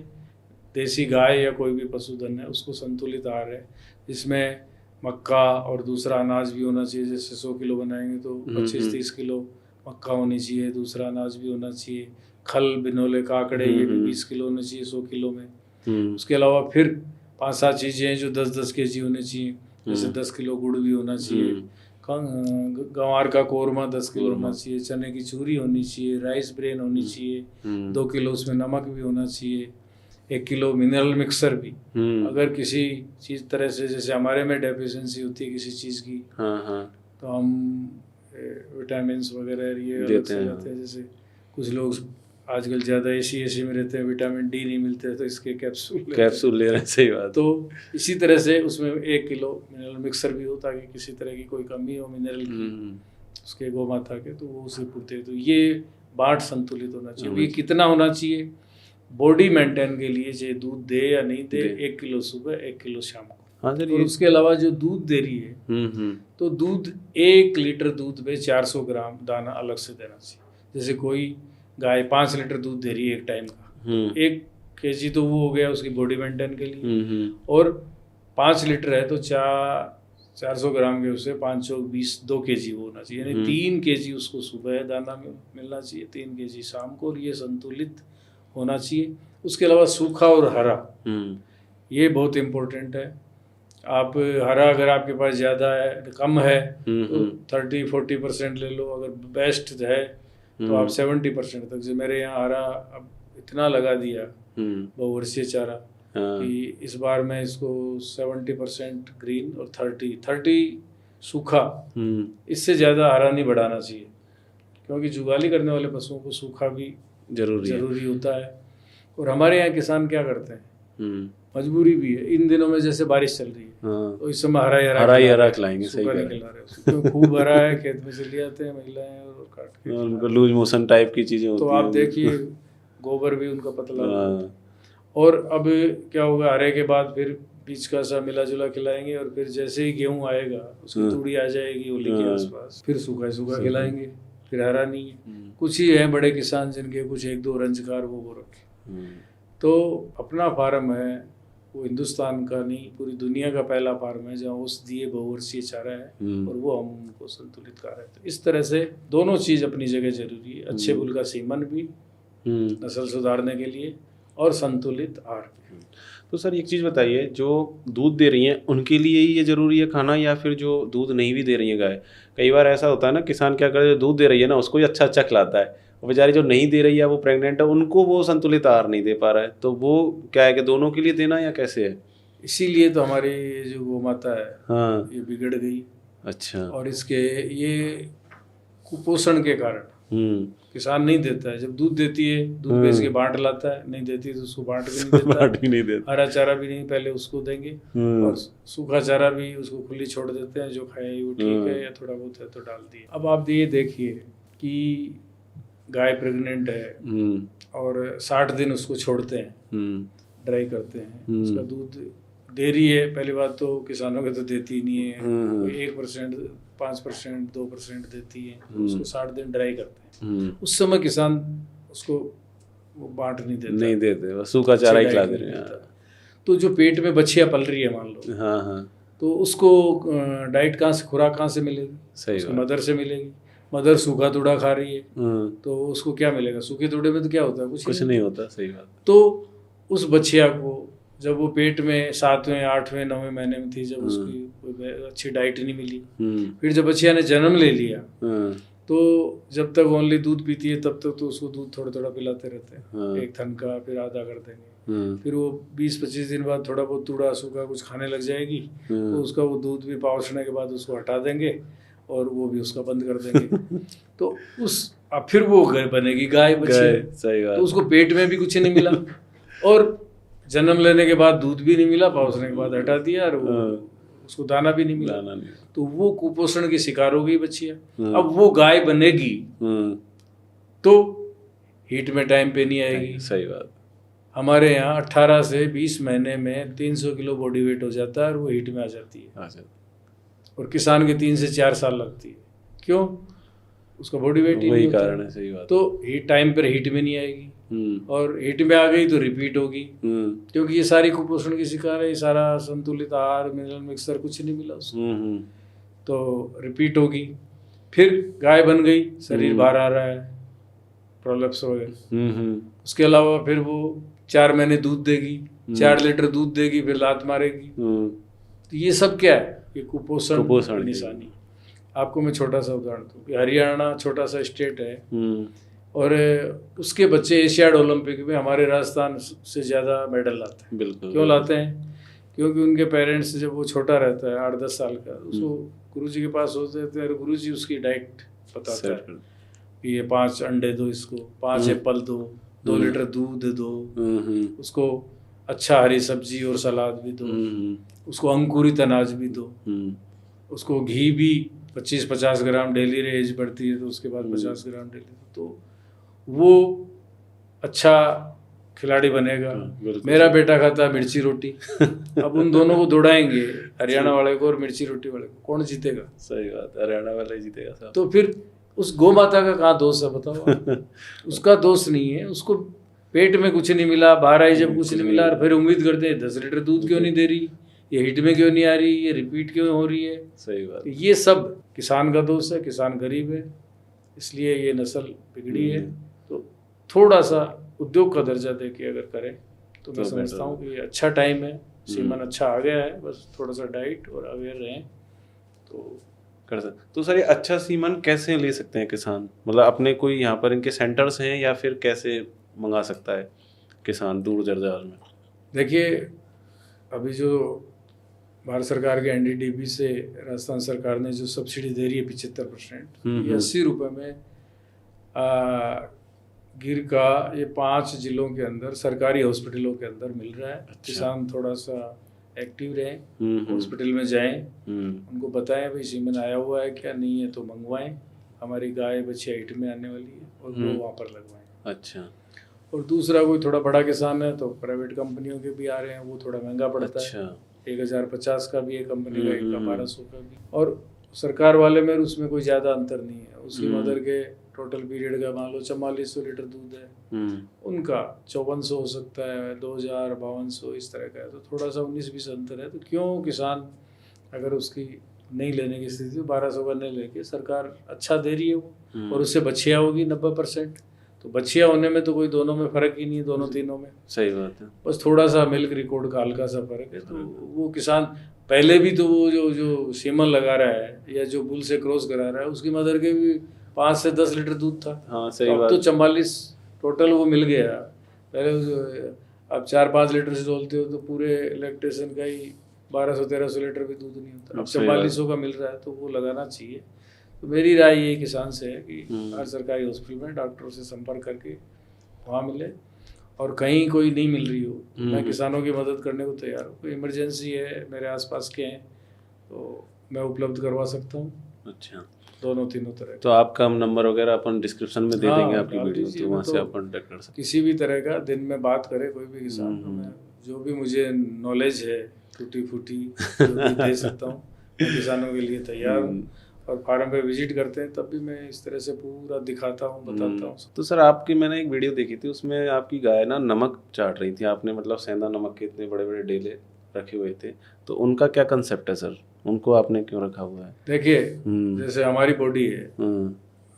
[SPEAKER 2] देसी गाय या कोई भी पशुधन है उसको संतुलित आहार है, जिसमें मक्का और दूसरा अनाज भी होना चाहिए। जैसे 100 किलो बनाएंगे तो 25-30 किलो मक्का होनी चाहिए, दूसरा अनाज भी होना चाहिए, खल बिनोले काकड़े ये भी 20 किलो होने चाहिए 100 किलो में। उसके अलावा फिर 5-7 चीज़ें हैं जो 10-10 केजी होने चाहिए, जैसे 10 किलो गुड़ भी होना चाहिए, गंवार का कोरमा 10 किलो होना चाहिए, चने की चूरी होनी चाहिए, राइस ब्रेन होनी चाहिए, 2 किलो उसमें नमक भी होना चाहिए, 1 किलो मिनरल मिक्सर भी। अगर किसी चीज़ तरह से, जैसे हमारे में डेफिशिएंसी होती है किसी चीज़ की, तो हम विटामिन्स वगैरह ये अलग से लेते हैं। जैसे कुछ लोग आजकल ज़्यादा एसी में रहते हैं, विटामिन डी नहीं मिलते तो इसके कैप्सूल
[SPEAKER 1] ले रहे हैं। सही बात।
[SPEAKER 2] तो इसी तरह से उसमें 1 किलो मिनरल मिक्सर भी हो, ताकि किसी तरह की कोई कमी हो मिनरल की उसके गौ माता के, तो वो उसे पूर्ति। तो ये बाट संतुलित होना चाहिए। ये कितना होना चाहिए बॉडी मेंटेन के लिए, चाहे दूध दे या नहीं दे, 1 किलो सुबह 1 किलो शाम को।
[SPEAKER 1] हाँ सर।
[SPEAKER 2] और उसके अलावा जो दूध दे रही है, तो दूध 1 लीटर दूध में 400 ग्राम दाना अलग से देना चाहिए। जैसे कोई गाय 5 लीटर दूध दे रही है एक टाइम का, 1 केजी तो वो हो गया उसकी बॉडी मेंटेन के लिए, और 5 लीटर है तो 400 ग्राम के उससे 5 चौक 20, 2 केजी वो होना चाहिए, यानी 3 केजी उसको सुबह दाना में मिलना चाहिए, 3 केजी शाम को, और ये संतुलित होना चाहिए। उसके अलावा सूखा और हरा, ये बहुत इम्पोर्टेंट है। आप हरा अगर आपके पास ज़्यादा है, कम है तो 30-40% ले लो, अगर बेस्ट है तो आप 70% तक। जो मेरे यहाँ हरा अब इतना लगा दिया बहुवर्षीय चारा कि इस बार मैं इसको 70% ग्रीन और 30 सूखा, इससे ज़्यादा हरा नहीं बढ़ाना चाहिए, क्योंकि जुगाली करने वाले पशुओं को सूखा भी जरूरी होता है। और हमारे यहाँ किसान क्या करते हैं, मजबूरी भी है, इन दिनों में जैसे बारिश चल रही है तो इस समय हरा ही हरा खिलाएंगे, सूखा नहीं खिला रहे, क्योंकि खूब हरा है, खेत में से ले आते हैं महिलाएं और काट के,
[SPEAKER 1] उनको लूज मोशन टाइप की चीजें होती
[SPEAKER 2] तो आप देखिए गोबर भी उनका पतला। और अब क्या होगा, हरे के बाद फिर बीच का सा मिला जुला खिलाएंगे, और फिर जैसे ही गेहूं आएगा उसकी तूड़ी आ जाएगी होली के आसपास, फिर सूखा खिलाएंगे, फिर हरा नहीं है। कुछ ही हैं बड़े किसान जिनके कुछ 1-2 रंजकार वो रखे। तो अपना फार्म है वो हिंदुस्तान का नहीं, पूरी दुनिया का पहला फार्म है जहाँ औषधीय बहुवर्षीय चारा है, और वो हम उनको संतुलित कर रहे हैं। तो इस तरह से दोनों चीज़ अपनी जगह जरूरी है, अच्छे बुल का सीमन भी नस्ल सुधारने के लिए, और संतुलित आहार।
[SPEAKER 1] तो सर एक चीज़ बताइए, जो दूध दे रही हैं उनके लिए ही ये ज़रूरी है खाना, या फिर जो दूध नहीं भी दे रही है गाय? कई बार ऐसा होता है ना, किसान क्या करे, जो दूध दे रही है ना उसको ही अच्छा खिलाता है, और बेचारी जो नहीं दे रही है, वो प्रेग्नेंट है, उनको वो संतुलित आहार नहीं दे पा रहा है, तो वो क्या है कि दोनों के लिए देना या कैसे है?
[SPEAKER 2] इसीलिए तो हमारी जो गौ माता है,
[SPEAKER 1] हाँ,
[SPEAKER 2] ये बिगड़ गई।
[SPEAKER 1] अच्छा।
[SPEAKER 2] और इसके ये कुपोषण के कारण किसान नहीं देता है। जब दूध देती है, दूध बेच के बांट लाता है, नहीं देती तो उसको बांट भी नहीं देता, हरा चारा भी नहीं, पहले उसको देंगे, और सूखा चारा भी उसको खुली छोड़ देते हैं, जो खाए वो ठीक है, या थोड़ा बहुत है तो डाल दिए। अब आप ये देखिए कि गाय प्रेग्नेंट है और 60 दिन उसको छोड़ते हैं, ड्राई करते हैं, उसका दूध दे रही है। पहली बात तो किसानों के तो देती नहीं है, कोई 1%, 5%, 2% देती है, उसको 60 दिन ड्राई करते हैं। उस समय किसान उसको वो बांट नहीं देते,
[SPEAKER 1] बस सूखा चारा ही खिला दे रहे हैं।
[SPEAKER 2] तो जो पेट में बच्चियां पल रही है मान लो, तो उसको डाइट कहाँ से, खुराक कहाँ से मिलेगी? सही, मदर से मिलेगी। मदर सूखा तूड़ा खा रही है तो उसको क्या मिलेगा? सूखे तूड़े में तो क्या होता है, कुछ नहीं होता। सही बात। तो उस बच्चिया को जब वो पेट में 7वें, 8वें, 9वें महीने में थी, जब उसकी अच्छी डाइट नहीं मिली, फिर जब बच्चिया ने जन्म ले लिया, तो जब तक ओनली दूध पीती है तब तक तो उसको दूध थोड़ा थोड़ा पिलाते रहते हैं, एक थन का, फिर आधा कर देंगे, फिर वो 20-25 दिन बाद थोड़ा बहुत तूड़ा सूखा कुछ खाने लग जाएगी, तो उसका वो दूध भी पावछने के बाद उसको हटा देंगे, और वो भी उसका बंद कर देंगे। तो अब फिर वो बनेगी गाय बच्चे।
[SPEAKER 1] सही बात।
[SPEAKER 2] तो उसको पेट में भी कुछ नहीं मिला और जन्म लेने के बाद दूध भी नहीं मिला, पाउसने के बाद हटा दिया और वो उसको दाना भी नहीं मिला। तो वो कुपोषण की शिकार हो गई बच्चियां। अब वो गाय बनेगी तो हीट में टाइम पे नहीं आएगी।
[SPEAKER 1] सही बात।
[SPEAKER 2] हमारे यहाँ 18 से 20 महीने में 300 किलो बॉडी वेट हो जाता है और वो हीट में आ जाती है। और किसान के 3 से 4 साल लगती है। क्यों? उसका बॉडी वेट ही नहीं होता।
[SPEAKER 1] कारण है। सही बात।
[SPEAKER 2] तो हीट टाइम पर हीट में नहीं आएगी और हीट में आ गई तो रिपीट होगी, क्योंकि ये सारी कुपोषण की शिकार है। ये सारा संतुलित आहार, मिनरल मिक्सर कुछ नहीं मिला उसको, तो रिपीट होगी। फिर गाय बन गई, शरीर बाहर आ रहा है, प्रोलैप्स हो गए। उसके अलावा फिर वो 4 महीने दूध देगी, 4 लीटर दूध देगी, फिर लात मारेगी। तो ये सब क्या है? ये कुपोषण की निशानी। आपको मैं छोटा सा उदाहरण दूं, हरियाणा छोटा सा स्टेट है और उसके बच्चे एशियाड ओलंपिक में हमारे राजस्थान से ज़्यादा मेडल लाते हैं। बिल्कुल। क्यों लाते हैं? क्योंकि उनके पेरेंट्स जब वो छोटा रहता है 8-10 साल का, उसको गुरुजी के पास होते थे और गुरुजी उसकी डाइट बताता है कि ये 5 अंडे दो, इसको 5 एप्पल दो, 2 लीटर दूध दो, उसको अच्छा हरी सब्जी और सलाद भी दो, उसको अंकुरित अनाज भी दो, उसको घी भी 25-50 ग्राम डेली एज बढ़ती है तो उसके बाद 50 ग्राम डेली। तो वो अच्छा खिलाड़ी बनेगा। मेरा बेटा खाता है मिर्ची रोटी। अब उन दोनों को दौड़ाएंगे, हरियाणा वाले को और मिर्ची रोटी वाले को, कौन जीतेगा? सही बात, हरियाणा वाला ही जीतेगा साहब। तो फिर उस गौ माता का कहाँ दोष है बताओ? उसका दोष नहीं है, उसको पेट में कुछ नहीं मिला, बाहर आई जब कुछ नहीं मिला, फिर उम्मीद करते हैं 10 लीटर दूध क्यों नहीं दे रही, ये हिट में क्यों नहीं आ रही, ये रिपीट क्यों हो रही है। सही बात। ये सब किसान का दोष है, किसान गरीब है, इसलिए ये नस्ल बिगड़ी है। तो थोड़ा सा उद्योग का दर्जा दे के अगर करें तो मैं समझता हूँ कि अच्छा टाइम है, सीमन अच्छा आ गया है, बस थोड़ा सा डाइट और अवेयर रहें तो
[SPEAKER 1] कर सकते। तो सर ये अच्छा सीमन कैसे ले सकते हैं किसान? मतलब अपने कोई यहाँ पर इनके सेंटर्स हैं या फिर कैसे मंगा सकता है किसान दूर दराज में?
[SPEAKER 2] देखिए, अभी जो भारत सरकार के NDDB से राजस्थान सरकार ने जो सब्सिडी दे रही है 75%, ये 80 रुपये में गिर का ये 5 जिलों के अंदर सरकारी हॉस्पिटलों के अंदर मिल रहा है। अच्छा। किसान थोड़ा सा एक्टिव रहें, हॉस्पिटल में जाएं, उनको बताएं भाई सीमन आया हुआ है क्या, नहीं है तो मंगवाएं, हमारी गाय बच्चियाँ हिट में आने वाली है, और वो वहाँ पर लगवाएं। अच्छा। और दूसरा, कोई थोड़ा बड़ा किसान है तो प्राइवेट कंपनियों के भी आ रहे हैं, वो थोड़ा महंगा पड़ता है। 1050 का भी है कंपनी का, एक का 1200 का भी। और सरकार वाले में उसमें कोई ज़्यादा अंतर नहीं है। उसकी मदर के टोटल पीरियड का मान लो 4400 लीटर दूध है, उनका 5400 हो सकता है, 2000, 5200 इस तरह का है, तो थोड़ा सा 19-20 अंतर है। तो क्यों किसान अगर उसकी नहीं लेने की स्थिति, 1200 का नहीं लेके सरकार अच्छा दे रही है वो, और उससे बछिया होगी 90%, तो बछिया होने में तो कोई दोनों में फ़र्क ही नहीं है, दोनों तीनों में। सही बात है, बस थोड़ा सा मिल्क रिकॉर्ड का हल्का सा फ़र्क है। तो वो किसान पहले भी तो वो जो सीमन लगा रहा है या जो बुल से क्रॉस करा रहा है, उसकी मदर के भी 5 से 10 लीटर दूध था। हाँ, सही बात। अब तो 44 टोटल वो मिल गया। पहले अब 4-5 लीटर से डोलते हो तो पूरे लैक्टेशन का ही 1200-1300 लीटर भी दूध नहीं होता। अब 4400 का मिल रहा है, तो वो लगाना चाहिए। तो मेरी राय ये किसान से है कि हर सरकारी हॉस्पिटल में डॉक्टरों से संपर्क करके वहाँ मिले, और कहीं कोई नहीं मिल रही हो, मैं किसानों की मदद करने को तैयार हूँ। कोई इमरजेंसी है, मेरे आसपास के हैं, तो मैं उपलब्ध करवा सकता हूँ। अच्छा, दोनों तीनों तरह। तो आपका नंबर वगैरह अपन डिस्क्रिप्शन में दे देंगे आपकी वीडियो, तो वहाँ से आप कॉन्टैक्ट कर सकते। किसी भी तरह का दिन में बात करे कोई भी किसान, तो मैं जो भी मुझे नॉलेज है टूटी फूटी दे सकता हूँ। मैं किसानों के लिए तैयार हूँ, और फार्म पे विजिट करते हैं तब भी मैं इस तरह से पूरा दिखाता हूँ, बताता हूँ। तो सर आपकी मैंने एक वीडियो देखी थी, उसमें आपकी गाय ना नमक चाट रही थी, आपने मतलब सेंधा नमक के इतने बड़े बड़े डेले रखे हुए थे, तो उनका क्या कंसेप्ट है सर? उनको आपने क्यों रखा हुआ है? देखिए, जैसे हमारी बॉडी है,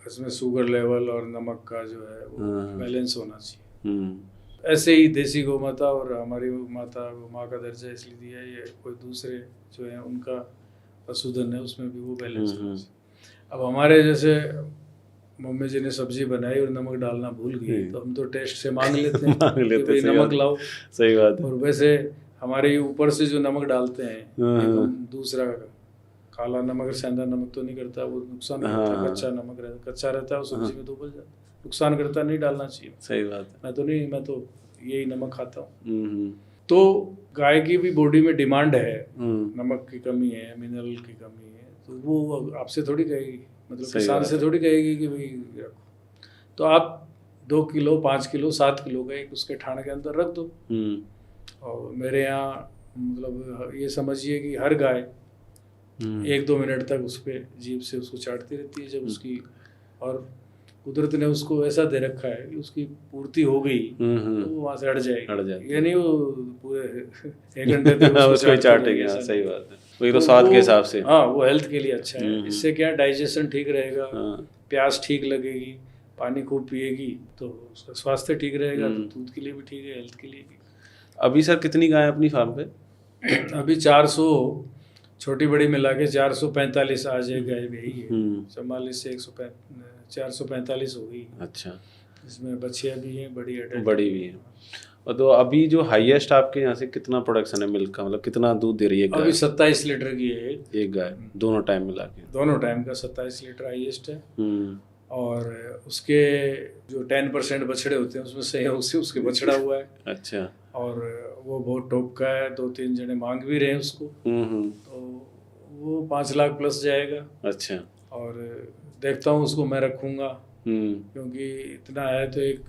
[SPEAKER 2] इसमें शुगर लेवल और नमक का जो है वो बैलेंस होना चाहिए। ऐसे ही देसी गौ माता और हमारी माता माँ का दर्जा इसलिए दिया है, ये कोई दूसरे जो है उनका पशुधन है उसमें भी वो बैलेंस होना चाहिए। अब हमारे जैसे मम्मी जी ने सब्जी बनाई और नमक डालना भूल गई, तो हम तो टेस्ट से मांग लेते हैं कि भाई नमक लाओ। सही बात है। और वैसे हमारे ऊपर से जो नमक डालते हैं, हम दूसरा काला नमक और सेंधा नमक तो नहीं करता, वो नुकसान करता है। कच्चा नमक रहता, कच्चा रहता है वो सब्जी में तो उबल जाता है, नुकसान करता, नहीं डालना चाहिए।
[SPEAKER 1] सही बात है।
[SPEAKER 2] मैं तो यही नमक खाता हूँ। तो गाय की भी बॉडी में डिमांड है, नमक की कमी है, मिनरल की कमी है, तो वो आपसे थोड़ी कहेगी, मतलब किसान से थोड़ी कहेगी कि भाई रखो। तो आप 2 किलो 5 किलो 7 किलो का एक उसके ठाण के अंदर रख दो। और मेरे यहाँ मतलब ये समझिए कि हर गाय 1-2 मिनट तक उस पर जीभ से उसको चाटती रहती है। जब उसकी, और कुदरत ने उसको ऐसा दे रखा है कि उसकी पूर्ति हो गई तो वो वहाँ से हट जाएगी। ये नहीं वो पूरे 1 घंटे तक
[SPEAKER 1] उसको चाटेगी। हाँ, सही बात है। वही तो स्वाद के हिसाब से,
[SPEAKER 2] हाँ वो हेल्थ के लिए अच्छा है। इससे क्या डाइजेशन ठीक रहेगा, प्यास ठीक लगेगी, पानी खूब पिएगी तो उसका स्वास्थ्य ठीक रहेगा, तो दूध के लिए भी ठीक है, हेल्थ के लिए भी।
[SPEAKER 1] अभी सर कितनी गाय अपनी फार्म पे?
[SPEAKER 2] अभी 400, छोटी बड़ी मिला के 445 आज एक गाय भी है। 44 से 445 हो गई।
[SPEAKER 1] अच्छा,
[SPEAKER 2] इसमें बच्चियाँ भी हैं, बड़ी
[SPEAKER 1] भी हैं। और तो अभी जो हाईएस्ट आपके यहाँ से कितना प्रोडक्शन है मिल्क का, मतलब कितना दूध दे रही है गाय?
[SPEAKER 2] अभी 27 लीटर की है
[SPEAKER 1] एक गाय, दोनों टाइम मिला के?
[SPEAKER 2] दोनों टाइम का 27 लीटर हाईएस्ट है। और उसके जो 10% बछड़े होते हैं उसमें सहयोग से उसके बछड़ा हुआ है।
[SPEAKER 1] अच्छा।
[SPEAKER 2] और वो बहुत टॉप का है, 2-3 जने मांग भी रहे हैं उसको। तो वो 5 लाख प्लस जाएगा।
[SPEAKER 1] अच्छा।
[SPEAKER 2] और देखता हूँ उसको मैं रखूँगा, क्योंकि इतना है तो एक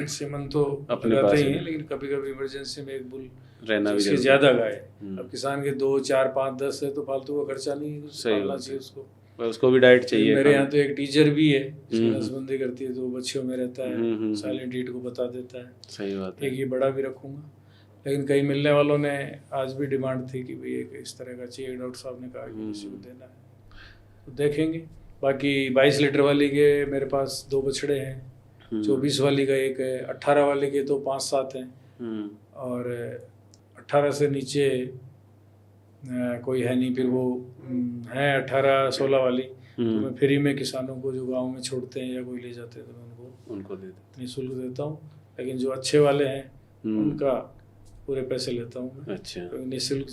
[SPEAKER 2] सीमन तो अपने पास ही है, लेकिन कभी कभी इमरजेंसी में एक बुल रहना भी ज़्यादा गाय। अब किसान के 2, 4, 5, 10 है तो फालतू का खर्चा नहीं पालना चाहिए उसको भी डाइट चाहिए। मेरे यहाँ तो एक टीचर भी है जिसकी नसबंदी करती है, तो बच्चियों में रहता है, साइलेंट हीट को बता देता है।
[SPEAKER 1] सही बात है।
[SPEAKER 2] एक ये बड़ा भी रखूँगा, लेकिन कई मिलने वालों ने आज भी डिमांड थी कि भाई एक इस तरह का चाहिए, डॉक्टर साहब ने कहा कि किसी को देना है, तो देखेंगे। बाकी 22 लीटर वाली के मेरे पास 2 बछड़े हैं, 24 वाली का एक है, 18 वाली के तो 5-7 हैं, और 18 से नीचे कोई है नहीं। फिर वो है 18-16 वाली, तो मैं फ्री में किसानों को जो गांव में छोड़ते हैं या कोई ले जाते हैं तो मैं उनको निःशुल्क देता हूँ। लेकिन जो अच्छे वाले हैं उनका पूरे पैसे लेता हूँ। अच्छा। तो निःशुल्क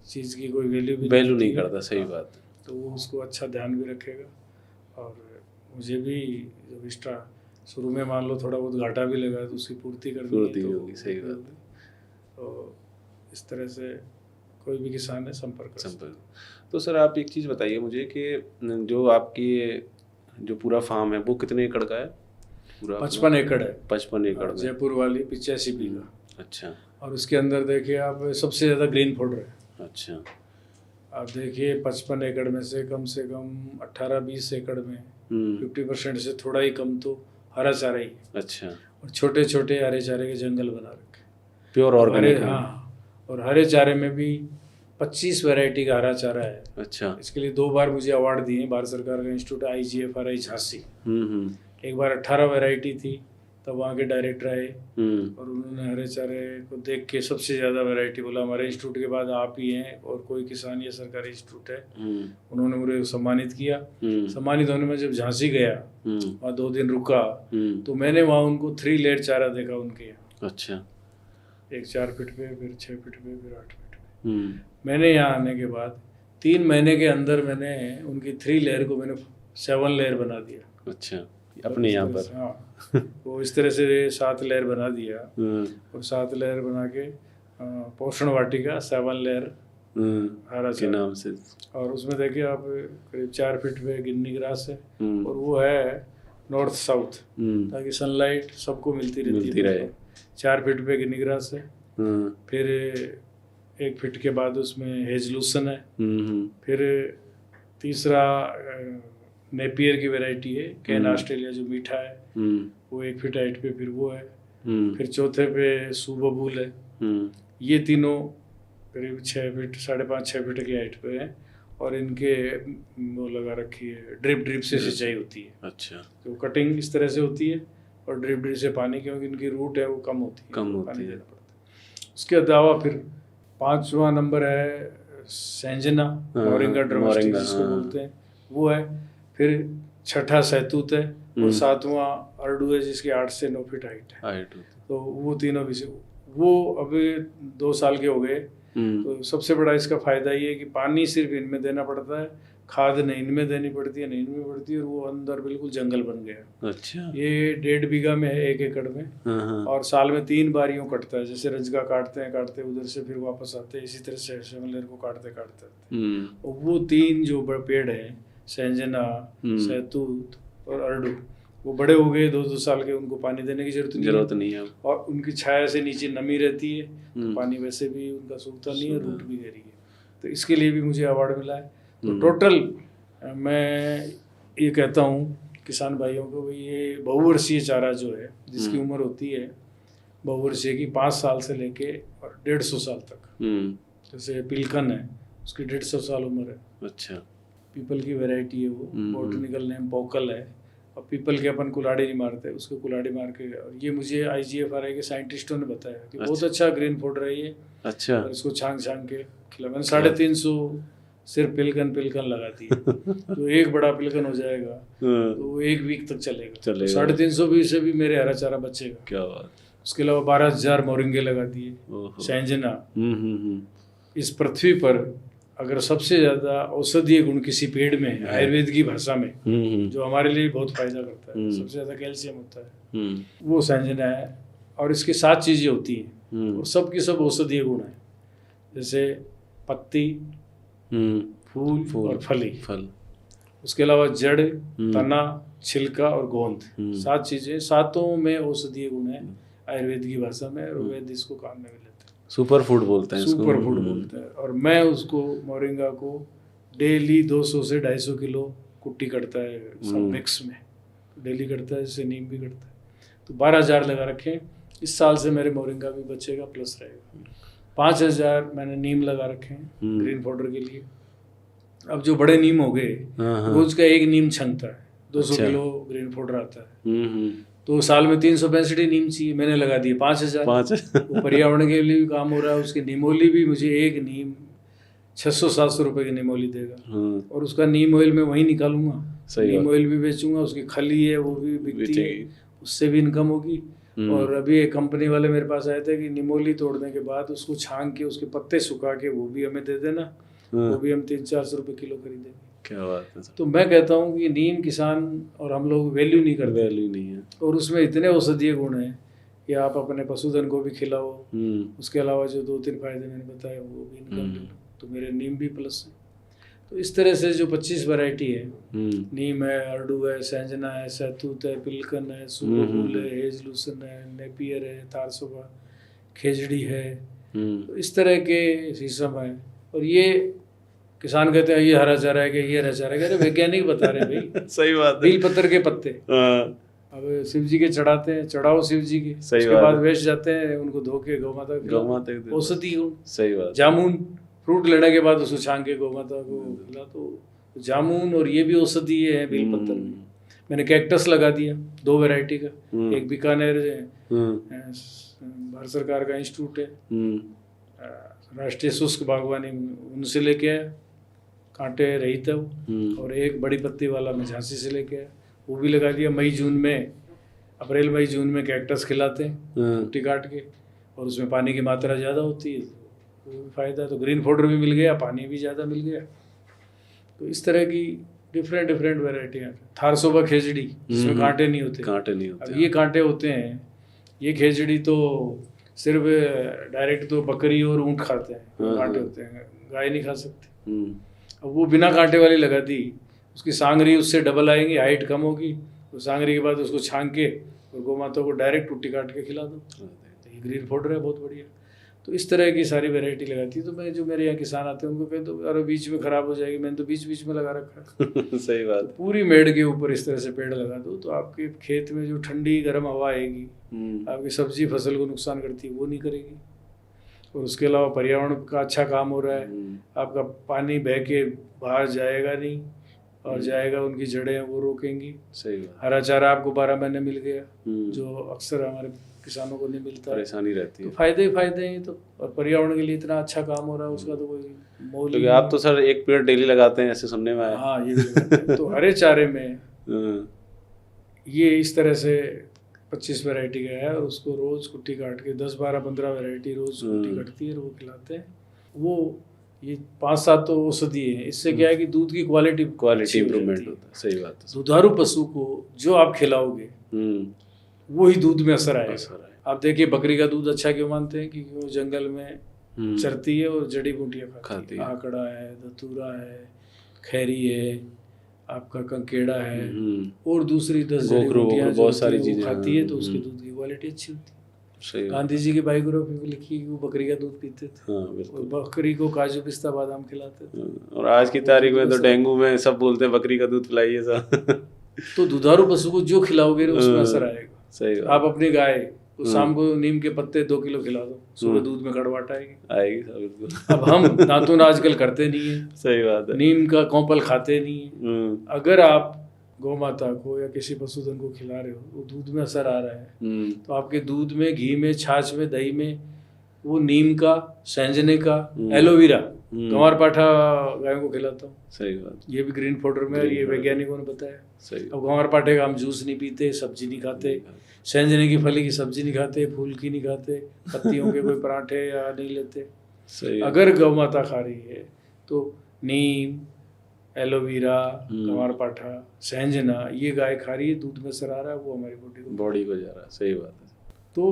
[SPEAKER 2] चीज़ की कोई वैल्यू नहीं करता। सही बात। तो वो उसको अच्छा ध्यान भी रखेगा। और मुझे भी जब एक्स्ट्रा शुरू में मान लो थोड़ा बहुत घाटा भी लगा तो उसकी पूर्ति करनी होगी। सही बात है। तो इस तरह से कोई भी किसान है संपर्क।
[SPEAKER 1] तो सर आप एक चीज़ बताइए मुझे कि जो आपकी जो पूरा फार्म है वो कितने एकड़ का है? पूरा
[SPEAKER 2] 55 एकड़ है।
[SPEAKER 1] 55 एकड़ में
[SPEAKER 2] जयपुर वाली 85 बीघा।
[SPEAKER 1] अच्छा।
[SPEAKER 2] और उसके अंदर देखिए आप सबसे ज़्यादा ग्रीन फॉडर है।
[SPEAKER 1] अच्छा।
[SPEAKER 2] आप देखिए 55 एकड़ में से कम 18-20 एकड़ में 50% से थोड़ा ही कम तो हरा चारा ही है। अच्छा। और छोटे छोटे हरे चारे के जंगल बना रखे, प्योर ऑर्गेनिक। हाँ, और हरे चारे में भी 25 वैरायटी का हरा चारा है। अच्छा। इसके लिए 2 बार मुझे अवार्ड दिए भारत सरकार का इंस्टीट्यूट IGFRI झांसी। एक बार 18 वैरायटी थी, तब वहाँ के डायरेक्टर आए और उन्होंने हरे चारे को देख के सबसे ज़्यादा वैरायटी बोला हमारे इंस्टीट्यूट के बाद आप ही हैं और कोई किसान, ये सरकारी इंस्टीट्यूट है। उन्होंने मुझे सम्मानित किया। सम्मानित होने में जब झांसी गया, वहाँ 2 दिन रुका, तो मैंने वहाँ उनको 3 लेयर चारा देखा उनके यहाँ। अच्छा। एक 4 फीट पे, फिर 6 फीट पे, फिर 8 फीट पे। मैंने यहाँ आने के बाद 3 महीने के अंदर मैंने उनकी 3 लेयर को मैंने 7 लेयर बना दिया। अच्छा। अपने यहाँ पर। हाँ, वो इस तरह से 7 लेयर बना दिया। और 7 लेयर बना के पोषण वाटिका 7 लेयर हरा के नाम से। और उसमें देखिए आप करीब 4 फीट पे गिन्नी ग्रास है, और वो है नॉर्थ साउथ, ताकि सनलाइट सबको मिलती रहे। 4 फीट पे गिन्नी ग्रास है। फिर 1 फीट के बाद उसमें हेजलूसन है। फिर तीसरा नेपियर की वैरायटी है, कैन ऑस्ट्रेलिया जो मीठा है, वो 1 फीट हाइट पे फिर वो है। फिर चौथे पे सुबबूल है। ये तीनों करीब 6 फीट 5.5-6 फीट की हाइट पे है, और इनके वो लगा रखी है ड्रिप से सिंचाई होती है। अच्छा। तो कटिंग इस तरह से होती है, और ड्रिप से पानी, क्योंकि इनकी रूट है वो कम होती है, पानी देना पड़ता है। उसके अलावा फिर 5वां नंबर है सेंजना, मोरिंगा ड्रामेस्टिक जिसको बोलते हैं, वो है। फिर 6ठा सैतूत है, और 7वां अर्डू है जिसकी 8 से 9 फीट हाइट है। तो वो तीनों भी से वो अभी 2 साल के हो गए, तो सबसे बड़ा इसका फायदा ये है कि पानी सिर्फ इनमें देना पड़ता है, खाद न इनमें देनी पड़ती है न इनमें पड़ती है, और वो अंदर बिल्कुल जंगल बन गया।
[SPEAKER 1] अच्छा।
[SPEAKER 2] ये 1.5 बीघा में है, 1 एकड़ में।
[SPEAKER 1] हाँ।
[SPEAKER 2] और साल में 3 बार यूँ कटता है, जैसे रजगा काटते हैं उधर से फिर वापस आते हैं, इसी तरह से शिमलेर को काटते आते हैं। और वो 3 जो पेड़ हैं, सहजना, सहतूत और अर्डू, वो बड़े हो गए, 2-2 साल के, उनको पानी देने की जरूरत नहीं है। और उनकी छाया से नीचे नमी रहती है, तो पानी वैसे भी उनका सूखता नहीं है, रूट भी गहरी है। तो इसके लिए भी मुझे अवार्ड मिला है। तो टोटल मैं ये कहता हूँ किसान भाइयों को, ये बहुवर्षीय चारा जो है, जिसकी उम्र होती है बहुवर्षीय की 5 साल से लेके और 150 साल तक। जैसे पिलकन है, उसकी 150 साल उम्र है।
[SPEAKER 1] अच्छा।
[SPEAKER 2] पीपल की वैरायटी है वो, बॉटनिकल नेम पोकल है। और पीपल के अपन कुल्हाड़ी नहीं मारते, उसको कुल्हाड़ी मार के, और ये मुझे IGFRI के साइंटिस्टों ने बताया कि बहुत अच्छा ग्रीन फूड है ये।
[SPEAKER 1] अच्छा।
[SPEAKER 2] और इसको छांग के खिला, मैंने 350 सिर्फ पिलकन लगा दी। तो एक बड़ा पिलकन हो जाएगा तो वो 1 वीक तक चलेगा। तो 350 भी से भी मेरे हरा चारा बचेगा।
[SPEAKER 1] क्या बात। उसके
[SPEAKER 2] अलावा 12,000 मोरिंगे लगा दिए, सैंजना। इस पृथ्वी पर अगर सबसे ज्यादा औषधीय गुण किसी पेड़ में है, आयुर्वेद की भाषा में, जो हमारे लिए बहुत फायदा करता है, सबसे ज्यादा कैल्शियम होता है, वो सैंजना है। और इसकी 7 चीजें होती हैं, और सब की सब औषधीय गुण है, जैसे पत्ती, फूल और फल। उसके अलावा जड़, तना, छिलका और गोंद, 7 चीजें, 7 में औषधीय गुण है आयुर्वेद की भाषा में, और वैद्य इसको काम में लेते हैं। सुपर फूड बोलते हैं। और मैं उसको मोरिंगा को डेली 200 से 250 किलो कुट्टी करता है, सब मिक्स में डेली करता है, जैसे नीम भी करता है। तो 12,000 लगा रखे। इस साल से मेरे मोरिंगा भी बचेगा, प्लस रहेगा। 5,000 मैंने नीम लगा रखे हैं ग्रीन पाउडर के लिए। अब जो बड़े नीम हो गए, रोज का 1 नीम छंगता है, 200 किलो ग्रीन पाउडर आता है। तो साल में 365 नीम चाहिए, मैंने लगा दिए 5,000। वो पर्यावरण के लिए भी काम हो रहा है। उसकी निमोली भी, मुझे 1 नीम 600-700 रुपए की निमोली देगा, और उसका नीम ऑयल मैं वहीं निकालूंगा, नीम ऑयल भी बेचूंगा। उसकी खली है वो भी बिकती है, उससे भी इनकम होगी। और अभी एक कंपनी वाले मेरे पास आए थे कि निमोली तोड़ने के बाद उसको छांग के, उसके पत्ते सुखा के वो भी हमें दे देना, वो भी हम 300-400 रुपए किलो खरीदेंगे। क्या बात है। तो मैं कहता हूँ कि नीम किसान और हम लोग वैल्यू नहीं करते, वैल्यू नहीं है। और उसमें इतने औषधीय गुण हैं कि आप अपने पशुधन को भी खिलाओ। उसके अलावा जो 2-3 फायदे मैंने बताए वो भी इनकम ले लो, तो मेरे नीम भी प्लस है। तो इस तरह से जो 25 वैरायटी है, नीम है, अर्डू है, सैंजना है, सहतूत है, पिलकन है, सूरजमूल है, हेजलूसन है, नेपियर है, तारसोबा, खेजड़ी है, तो इस तरह के शीशम है। और ये किसान कहते हैं ये हरा चारा है, कि ये हरा चारा है, वैज्ञानिक बता रहे हैं भाई। सही बात है। बेल पत्तर के पत्ते अब शिव जी के चढ़ाते हैं, चढ़ाओ शिव जी के, उसके बाद वेच जाते हैं, उनको धो के गौ माता औषधि गुण। सही बात। जामुन फ्रूट लेने के बाद उसको छांग के गौ माता को खिला, तो जामुन और ये भी औषधीय है बेल पत्तर में। मैंने कैक्टस लगा दिया 2 वैरायटी का, एक बीकानेर भारत सरकार का इंस्टीट्यूट है, राष्ट्रीय शुष्क बागवानी, उनसे लेके आया, कांटे रहित है वो। और एक बड़ी पत्ती वाला मैं झांसी से लेके आया, वो भी लगा दिया। अप्रैल मई जून में कैक्टस खिलाते हैं कुट्टी काट के, और उसमें पानी की मात्रा ज़्यादा होती है, वो भी फायदा। तो ग्रीन पाउडर भी मिल गया, पानी भी ज़्यादा मिल गया। तो इस तरह की डिफरेंट वैरायटियाँ। थारसोबा खेजड़ी, जिसमें कांटे नहीं होते। अब ये कांटे होते हैं, ये खेजड़ी तो सिर्फ डायरेक्ट तो बकरी और ऊँट खाते हैं, कांटे होते हैं, गाय नहीं खा सकती। अब वो बिना कांटे वाली लगा दी, उसकी सांगरी उससे डबल आएंगी, हाइट कम होगी। तो सांगरी के बाद उसको छांग के और गौ माता को डायरेक्ट कुट्टी काट के खिला दो। तो ये ग्रीन पाउडर है, बहुत बढ़िया। तो इस तरह की सारी वैरायटी लगाती है। तो मैं, जो मेरे यहाँ किसान आते हैं, उनको कहता हूँ अरे बीच में खराब हो जाएगी, मैंने तो बीच में लगा रखा है। सही बात। तो पूरी मेड़ के ऊपर इस तरह से पेड़ लगा दो, तो आपके खेत में जो ठंडी गर्म हवा आएगी, आपकी सब्जी फसल को नुकसान करती है, वो नहीं करेगी। और उसके अलावा पर्यावरण का अच्छा काम हो रहा है, आपका पानी बह के बाहर जाएगा नहीं, और जाएगा उनकी जड़ें वो रोकेंगी। सही बात। हरा चारा आपको 12 महीने मिल गया, जो अक्सर हमारे किसानों को नहीं मिलता, परेशानी रहती है। तो फायदे ही फायदे हैं तो। और पर्यावरण के लिए इतना अच्छा काम हो रहा है, उसका तो कोई मोल नहीं। आप तो सर 1 पेड़ डेली लगाते हैं, ऐसे सुनने में आया। हाँ, ये भी तो हरे चारे में ये इस तरह से 25 वैरायटी का है, और उसको रोज कुट्टी काट के 10, 12, 15 वैरायटी रोज कुट्टी कटती है, और वो खिलाते हैं। वो ये 5-7 तो औषधि है, इससे क्या है कि दूध की क्वालिटी
[SPEAKER 1] इंप्रूवमेंट होता है। सही बात है।
[SPEAKER 2] दुधारू पशु को जो आप खिलाओगे वही दूध में असर आएगा। आप देखिए बकरी का दूध अच्छा क्यों मानते हैं, क्योंकि वो जंगल में चरती है और जड़ी बूटियां खाती है। आकड़ा है, धतूरा है, खैरी है, आपका कंकेड़ा है और दूसरी 10 जड़ी बूटियां बहुत सारी चीजें खाती है, तो उसके दूध की क्वालिटी अच्छी होती है। गांधी जी की बायोग्राफी में लिखी कि वो बकरी का दूध पीते थे और बकरी को काजू पिस्ता बादाम खिलाते थे।
[SPEAKER 1] और आज की तारीख में तो डेंगू में सब बोलते हैं बकरी का दूध पिलाइए सब। तो
[SPEAKER 2] दुधारू पशु को जो खिलाओगे उसमें असर आएगा।
[SPEAKER 1] सही बात।
[SPEAKER 2] आप अपनी गाय को शाम को नीम के पत्ते 2 किलो खिला दो, सुबह दूध में कड़वाहट आएगी। अब हम दातुन आजकल करते नहीं है।
[SPEAKER 1] सही बात है।
[SPEAKER 2] नीम का कौपल खाते नहीं है। अगर आप गौ माता को या किसी पशुधन को खिला रहे हो, वो दूध में असर आ रहा है, तो आपके दूध में, घी में, छाछ में, दही में वो नीम का, सैंजने का, एलोवेरा, ग्वारपाठा गायों को खिलाता हूँ।
[SPEAKER 1] सही बात।
[SPEAKER 2] ये भी ग्रीन पाउडर में, ये वैज्ञानिकों ने बताया। सही। अब ग्वारपाठे का हम जूस नहीं पीते, सब्जी नहीं खाते, सैंजने की फली की सब्जी नहीं खाते, फूल की नहीं खाते, पत्तियों के कोई पराठे या नहीं लेते। सही। अगर गौ माता खा रही है तो नीम, एलोवेरा, ग्वारपाठा, सैंजना, ये गाय खा रही है, दूध में असर आ रहा है, वो हमारी बॉडी को जा रहा है। सही बात है। तो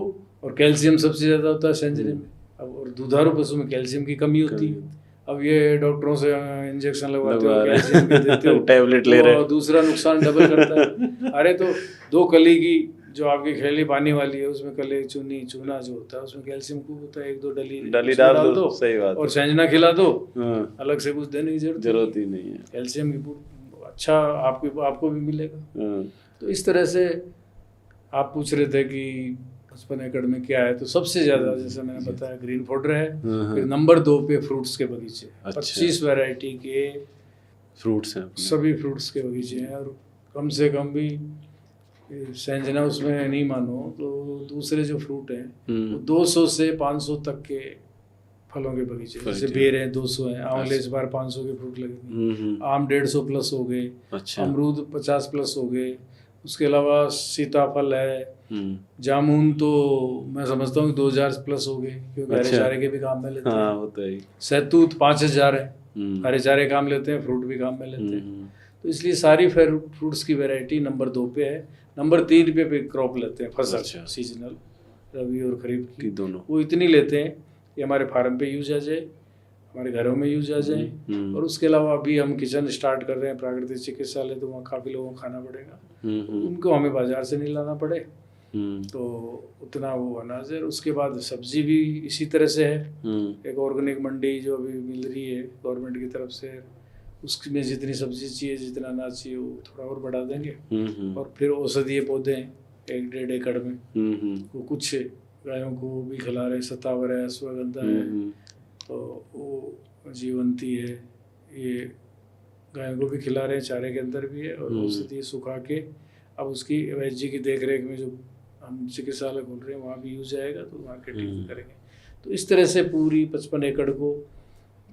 [SPEAKER 2] और कैल्शियम सबसे ज़्यादा होता है सैंजने में। अब और दुधारू पशु में कैल्शियम की कमी होती है। अब ये डॉक्टरों से इंजेक्शन लगवाते हो, कैल्शियम के देते हो, टैबलेट ले रहे हो, दूसरा नुकसान डबल करता है। अरे तो 2 कली की जो आपकी खैली पानी वाली है, उसमें कले चूना जो होता है उसमें कैल्शियम खूब होता है, 1-2 डली डाल दो। सही बात। और सैंजना खिला दो, अलग से कुछ देने की जरूरत ही नहीं है। कैल्शियम की अच्छा आपको भी मिलेगा। तो इस तरह से आप पूछ रहे थे कि 55 एकड़ में क्या है, तो सबसे ज्यादा जैसे मैंने बताया ग्रीन पाउडर है, फिर नंबर 2 पे फ्रूट्स के बगीचे। 25 वैरायटी के फ्रूट्स हैं, सभी फ्रूट्स के बगीचे हैं। और कम से कम भी सैंजना उसमें नहीं मानो तो दूसरे जो फ्रूट हैं वो 200 से 500 तक के फलों के बगीचे, जैसे बेर हैं 200 हैं, आंवले इस बार 500 के फ्रूट लगे, आम 150 प्लस हो गए, अमरूद 50 प्लस हो गए, उसके अलावा सीताफल है, जामुन तो मैं समझता हूँ 2000 प्लस हो गए, क्योंकि हरे चारे के भी काम में लेते हैं। सहतूत 5000 है, हरे चारे काम लेते हैं, फ्रूट भी काम में लेते हैं। तो इसलिए सारी फ्रूट्स की वैरायटी नंबर 2 पे है। नंबर 3 पे क्रॉप लेते हैं, फसल सीजनल, रबी और खरीफ की दोनों, वो इतनी लेते हैं कि हमारे फार्म पे यूज आ जाए, हमारे घरों में यूज आ जाए। और उसके अलावा अभी हम किचन स्टार्ट कर रहे हैं प्राकृतिक चिकित्सालय, तो वहाँ काफ़ी लोगों को खाना पड़ेगा, उनको हमें बाजार से नहीं लाना पड़े, तो उतना वो अनाज है। उसके बाद सब्जी भी इसी तरह से है, एक ऑर्गेनिक मंडी जो अभी मिल रही है गवर्नमेंट की तरफ से, उसमें जितनी सब्जी चाहिए, जितना अनाज चाहिए, वो थोड़ा और बढ़ा देंगे। और फिर औषधीय पौधे 1-1.5 एकड़ में, वो कुछ गायों को भी खिला रहे, सतावर है, अश्वगंधा है, तो वो जीवंती है, ये गायों को भी खिला रहे हैं, चारे के अंदर भी है। और औषधि सुखा के अब उसकी वैद्य जी की देख रेख में जो हम चिकित्सालय खोल रहे हैं वहाँ भी यूज आएगा, तो मार्केटिंग करेंगे। तो इस तरह से पूरी 55 एकड़ को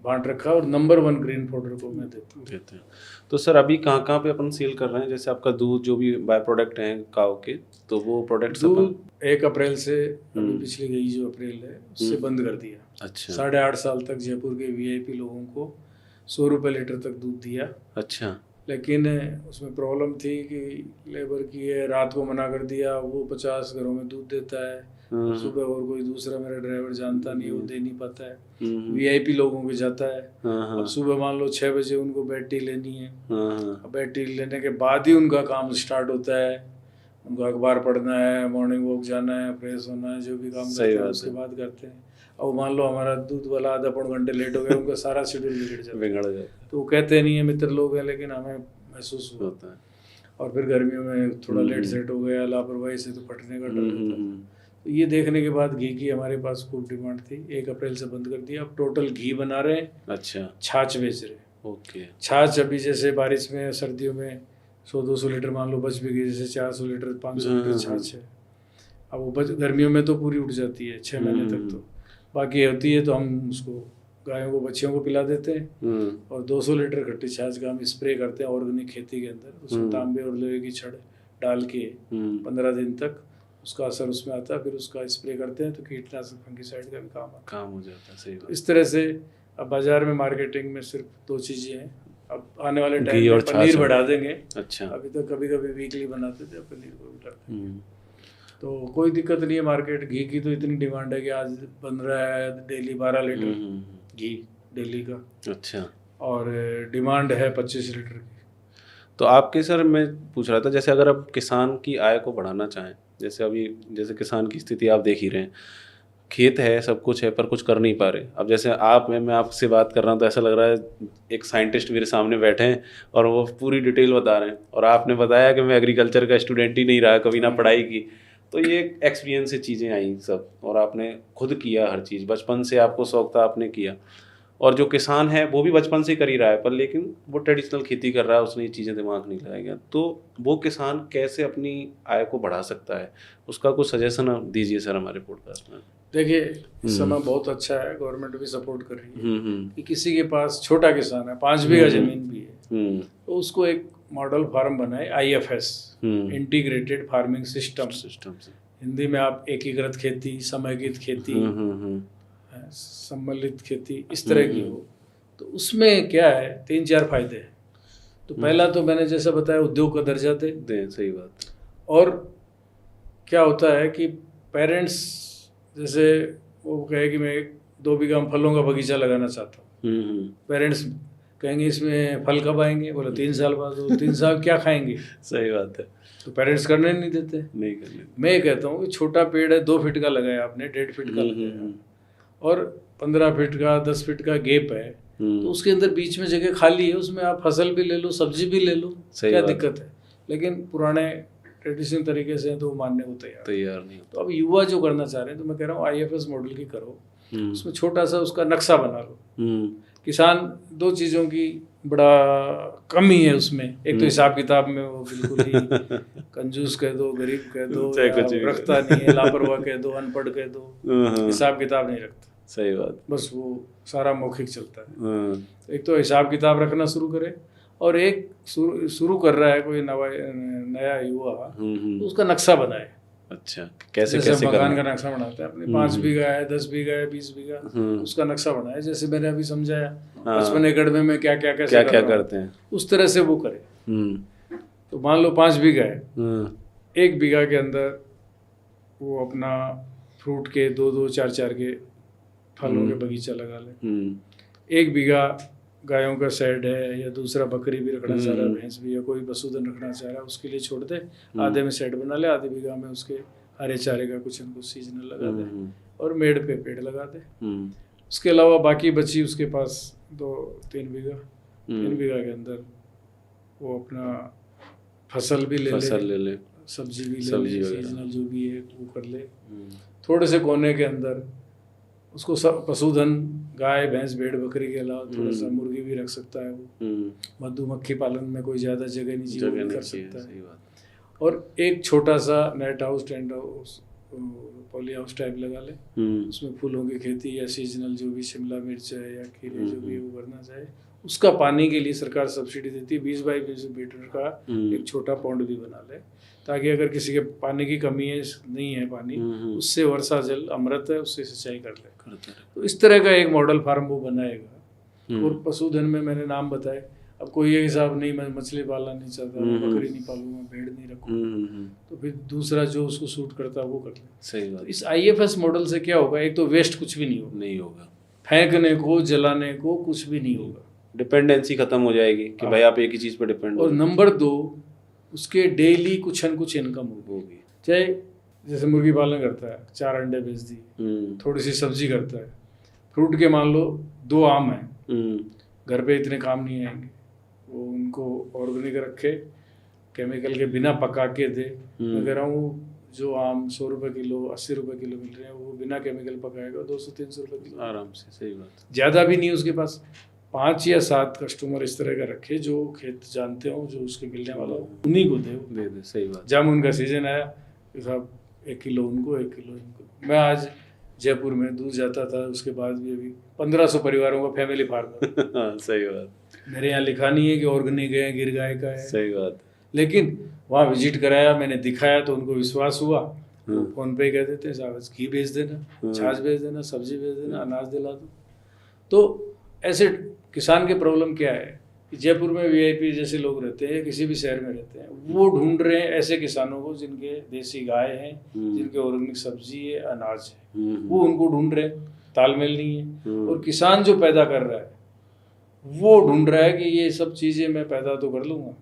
[SPEAKER 2] बांट रखा, और नंबर 1 ग्रीन पाउडर को मैं देते हैं।
[SPEAKER 1] तो सर अभी कहाँ पे अपन सेल कर रहे हैं, जैसे आपका दूध जो भी बाय प्रोडक्ट हैं काऊ के, तो वो प्रोडक्ट
[SPEAKER 2] दूध 1 अप्रैल से, अभी पिछली गई जो अप्रैल है उससे बंद कर दिया। अच्छा। 8.5 साल तक जयपुर के VIP लोगों को 100 रुपये लीटर तक दूध दिया। अच्छा। लेकिन उसमें प्रॉब्लम थी कि लेबर की है, रात को मना कर दिया, वो 50 घरों में दूध देता है, सुबह और कोई दूसरा मेरा ड्राइवर जानता नहीं, वो दे नहीं पाता है, VIP लोगों के जाता है। अब सुबह मान लो 6 बजे उनको बैटरी लेनी है, अब बैटरी लेने के बाद ही उनका काम स्टार्ट होता है, उनको अखबार पढ़ना है, मॉर्निंग वॉक जाना है, फ्रेश होना है, जो भी काम करते हैं उसके बाद करते हैं। अब मान लो हमारा दूध वाला आधा पौन घंटे लेट हो गया, उनका सारा शेड्यूल बिगड़ जाता है। तो वो कहते नहीं है, मित्र लोग हैं, लेकिन हमें महसूस होता है। और फिर गर्मियों में थोड़ा लेट सेट हो गया, लापरवाही से तो फटने का डर रहता है। तो ये देखने के बाद घी की हमारे पास खूब डिमांड थी, 1 अप्रैल से बंद कर दिया। अब टोटल घी बना रहे हैं। अच्छा। छाछ बेच रहे हैं। ओके। छाछ अभी जैसे बारिश में, सर्दियों में 100-200 लीटर मान लो बच भी गई, जैसे 400 लीटर 500 लीटर छाछ है। अब वो गर्मियों में तो पूरी उठ जाती है 6 महीने तक, तो बाकी होती है तो हम उसको गायों को, बच्चियों को पिला देते हैं। और 200 लीटर खट्टी छाछ का हम स्प्रे करते हैं ऑर्गेनिक खेती के अंदर, उसमें तांबे और लोहे की छड़ डाल के 15 दिन तक उसका असर उसमें आता है, फिर उसका स्प्रे करते हैं तो कीटनाशक फंगिसाइड का भी काम
[SPEAKER 1] हो जाता है। सही बात।
[SPEAKER 2] इस तरह से अब बाजार में मार्केटिंग में सिर्फ 2 चीज़ें हैं। अब आने वाले टाइम
[SPEAKER 1] घी
[SPEAKER 2] में
[SPEAKER 1] और
[SPEAKER 2] पनीर
[SPEAKER 1] छाछ
[SPEAKER 2] बढ़ा देंगे।
[SPEAKER 1] अच्छा।
[SPEAKER 2] अभी तो कभी कभी वीकली बनाते थे, पनीर को भी डालते हैं। तो कोई दिक्कत नहीं है। मार्केट घी की तो इतनी डिमांड है कि आज बन रहा है डेली 12 लीटर घी डेली का।
[SPEAKER 1] अच्छा।
[SPEAKER 2] और डिमांड है 25 लीटर की।
[SPEAKER 1] तो आपके सर मैं पूछ रहा था, जैसे अगर आप किसान की आय को बढ़ाना चाहें, जैसे अभी जैसे किसान की स्थिति आप देख ही रहे हैं, खेत है, सब कुछ है, पर कुछ कर नहीं पा रहे। अब जैसे मैं आपसे बात कर रहा हूँ तो ऐसा लग रहा है एक साइंटिस्ट मेरे सामने बैठे हैं और वो पूरी डिटेल बता रहे हैं, और आपने बताया कि मैं एग्रीकल्चर का स्टूडेंट ही नहीं रहा कभी, ना पढ़ाई की। तो ये एक्सपीरियंस से चीज़ें आई सब, और आपने खुद किया हर चीज़, बचपन से आपको शौक था, आपने किया। और जो किसान है वो भी बचपन से कर ही रहा है, पर लेकिन वो ट्रेडिशनल खेती कर रहा है, उसने ये चीज़ें दिमाग नहीं लगाएगा। तो वो किसान कैसे अपनी आय को बढ़ा सकता है, उसका कुछ सजेशन दीजिए सर हमारे पॉडकास्ट में।
[SPEAKER 2] देखिए, इस समय बहुत अच्छा है, गवर्नमेंट भी सपोर्ट कर रही है कि किसी के पास छोटा किसान है, 5 बीघा जमीन भी है, तो उसको एक मॉडल फार्म बनाए, IFS, integrated farming system. Hindi में आप एकीकृत खेती, समेकित खेती, सम्मिलित खेती, इस तरह की हो। तो उसमें क्या है, 3-4 फायदे हैं। तो पहला तो मैंने जैसा बताया, उद्योग का दर्जा दे।
[SPEAKER 1] सही बात।
[SPEAKER 2] और क्या होता है कि पेरेंट्स जैसे वो कहे कि मैं 2 बीघा फलों का बगीचा लगाना चाहता हूँ, पेरेंट्स कहेंगे इसमें फल कब आएंगे, बोले 3 साल बाद। 3 साल क्या खाएंगे?
[SPEAKER 1] सही बात है।
[SPEAKER 2] तो पेरेंट्स करने नहीं देते।
[SPEAKER 1] नहीं करने।
[SPEAKER 2] मैं ये कहता हूँ कि छोटा पेड़ है, 2 फीट का लगाया आपने, 1.5 फीट का लगाया, और 15 फीट का, 10 फीट का गैप है, तो उसके अंदर बीच में जगह खाली है, उसमें आप फसल भी ले लो, सब्जी भी ले लो, क्या दिक्कत है? लेकिन पुराने ट्रेडिशनल तरीके से तो मानने को तैयार नहीं। तो अब युवा जो करना चाह रहे हैं, तो मैं कह रहा हूँ IFS मॉडल की करो, उसमें छोटा सा उसका नक्शा बना लो। किसान 2 चीज़ों की बड़ा कमी है उसमें, एक तो हिसाब किताब में वो बिल्कुल ही कंजूस कह दो, गरीब कह दो, रखता नहीं है, लापरवाह कह दो, अनपढ़ कह दो, हिसाब किताब नहीं रखता।
[SPEAKER 1] सही बात।
[SPEAKER 2] बस वो सारा मौखिक चलता है। एक तो हिसाब किताब रखना शुरू करे, और एक शुरू कर रहा है कोई नया युवा, तो उसका नक्शा बनाए।
[SPEAKER 1] अच्छा, कैसे
[SPEAKER 2] मकान का नक्शा बनाते हैं अपने, 5 बीघा है, 10 बीघा है, 20 बीघा, उसका नक्शा बनाए। जैसे मैंने अभी समझाया 55 एकड़ में मैं क्या क्या करते हैं, उस तरह से वो करे। तो मान लो 5 बीघा है, 1 बीघा के अंदर वो अपना फ्रूट के 2-2, 4-4 के फलों के बगीचा लगा ले। 1 बीघा गायों का शेड है, या दूसरा बकरी भी रखना चाह रहा है, भैंस भी, या कोई पशुधन रखना चाह रहा है, उसके लिए छोड़ दे। आधे में शेड बना ले, आधे बीघा में उसके हरे चारे का कुछ न कुछ सीजनल लगा दे, और मेड़ पे पेड़ लगा दे। उसके अलावा बाकी बची उसके पास 2-3 बीघा, 3 बीघा के अंदर वो अपना फसल भी ले ले, सब्जी भी ले ले, सीजनल जो भी है वो कर ले। थोड़े से कोने के अंदर उसको पशुधन, गाय, भैंस, भेड़, बकरी के अलावा थोड़ा सा मुर्गी भी रख सकता है वो। मधुमक्खी पालन में कोई ज़्यादा जगह नहीं चाहिए, कर सकता है। और एक छोटा सा net house, tent house, poly house type लगा ले, उसमें फूलों की खेती या सीजनल जो भी शिमला मिर्च है या खीरे जो भी वो करना चाहे, उसका पानी के लिए सरकार सब्सिडी देती है। 20 बाई 20 मीटर का एक छोटा पॉन्ड भी बना ले, ताकि अगर किसी के पानी की कमी है, नहीं है पानी, उससे वर्षा जल अमृत है, उससे सिंचाई कर ले। तो इस तरह का एक मॉडल फार्म वो बनाएगा। और पशुधन में मैंने नाम बताए। अब कोई ये हिसाब नहीं, मैं मछली पालना नहीं चाहता, बकरी नहीं पालूंगा, भेड़ नहीं रखूंगा, तो फिर दूसरा जो उसको सूट करता है वो कर ले।
[SPEAKER 1] सही बात।
[SPEAKER 2] तो इस IFS मॉडल से क्या होगा, एक तो वेस्ट कुछ भी नहीं होगा, फेंकने को, जलाने को कुछ भी नहीं होगा,
[SPEAKER 1] डिपेंडेंसी खत्म हो जाएगी कि भाई आप एक ही चीज पर डिपेंड।
[SPEAKER 2] और नंबर 2, उसके डेली कुछ न कुछ इनकम होगी। चाहे जैसे मुर्गी पालन करता है, 4 अंडे बेच दी, थोड़ी सी सब्जी करता है, फ्रूट के मान लो 2 आम हैं, घर पे इतने काम नहीं आएंगे, वो उनको ऑर्गेनिक रखे, केमिकल के बिना पका के दे। मैं कह रहा हूँ जो आम 100 रुपये किलो, 80 रुपये किलो मिल रहे हैं, वो बिना केमिकल पकाएगा 200-300 रुपये किलो
[SPEAKER 1] आराम से। सही बात।
[SPEAKER 2] ज़्यादा भी नहीं, उसके पास 5 या 7 कस्टमर इस तरह का रखे जो खेत जानते हो, जो उसके मिलने वाला हो, उन्हीं को दे। सही बात। जामुन का सीजन आया, साहब 1 किलो उनको, 1 किलो इनको। मैं आज जयपुर में दूध जाता था, उसके बाद भी अभी 1500 परिवारों का फैमिली फार्म।
[SPEAKER 1] सही बात।
[SPEAKER 2] मेरे यहाँ लिखा नहीं है कि ऑर्गेनिक है, गिर गाय का है।
[SPEAKER 1] सही बात।
[SPEAKER 2] लेकिन वहाँ विजिट कराया, मैंने दिखाया तो उनको विश्वास हुआ, वो फोन पे कह देते हैं साहब घी भेज देना, छाछ भेज देना, सब्जी भेज देना, अनाज दिला दो। तो ऐसे किसान की प्रॉब्लम क्या है कि जयपुर में वीआईपी जैसे लोग रहते हैं, किसी भी शहर में रहते हैं, वो ढूंढ रहे हैं ऐसे किसानों को जिनके देसी गाय हैं, जिनके ऑर्गेनिक सब्जी है, अनाज है, वो उनको ढूंढ रहे हैं, तालमेल नहीं है। और किसान जो पैदा कर रहा है वो ढूंढ रहा है कि ये सब चीजें मैं पैदा तो कर लूंगा,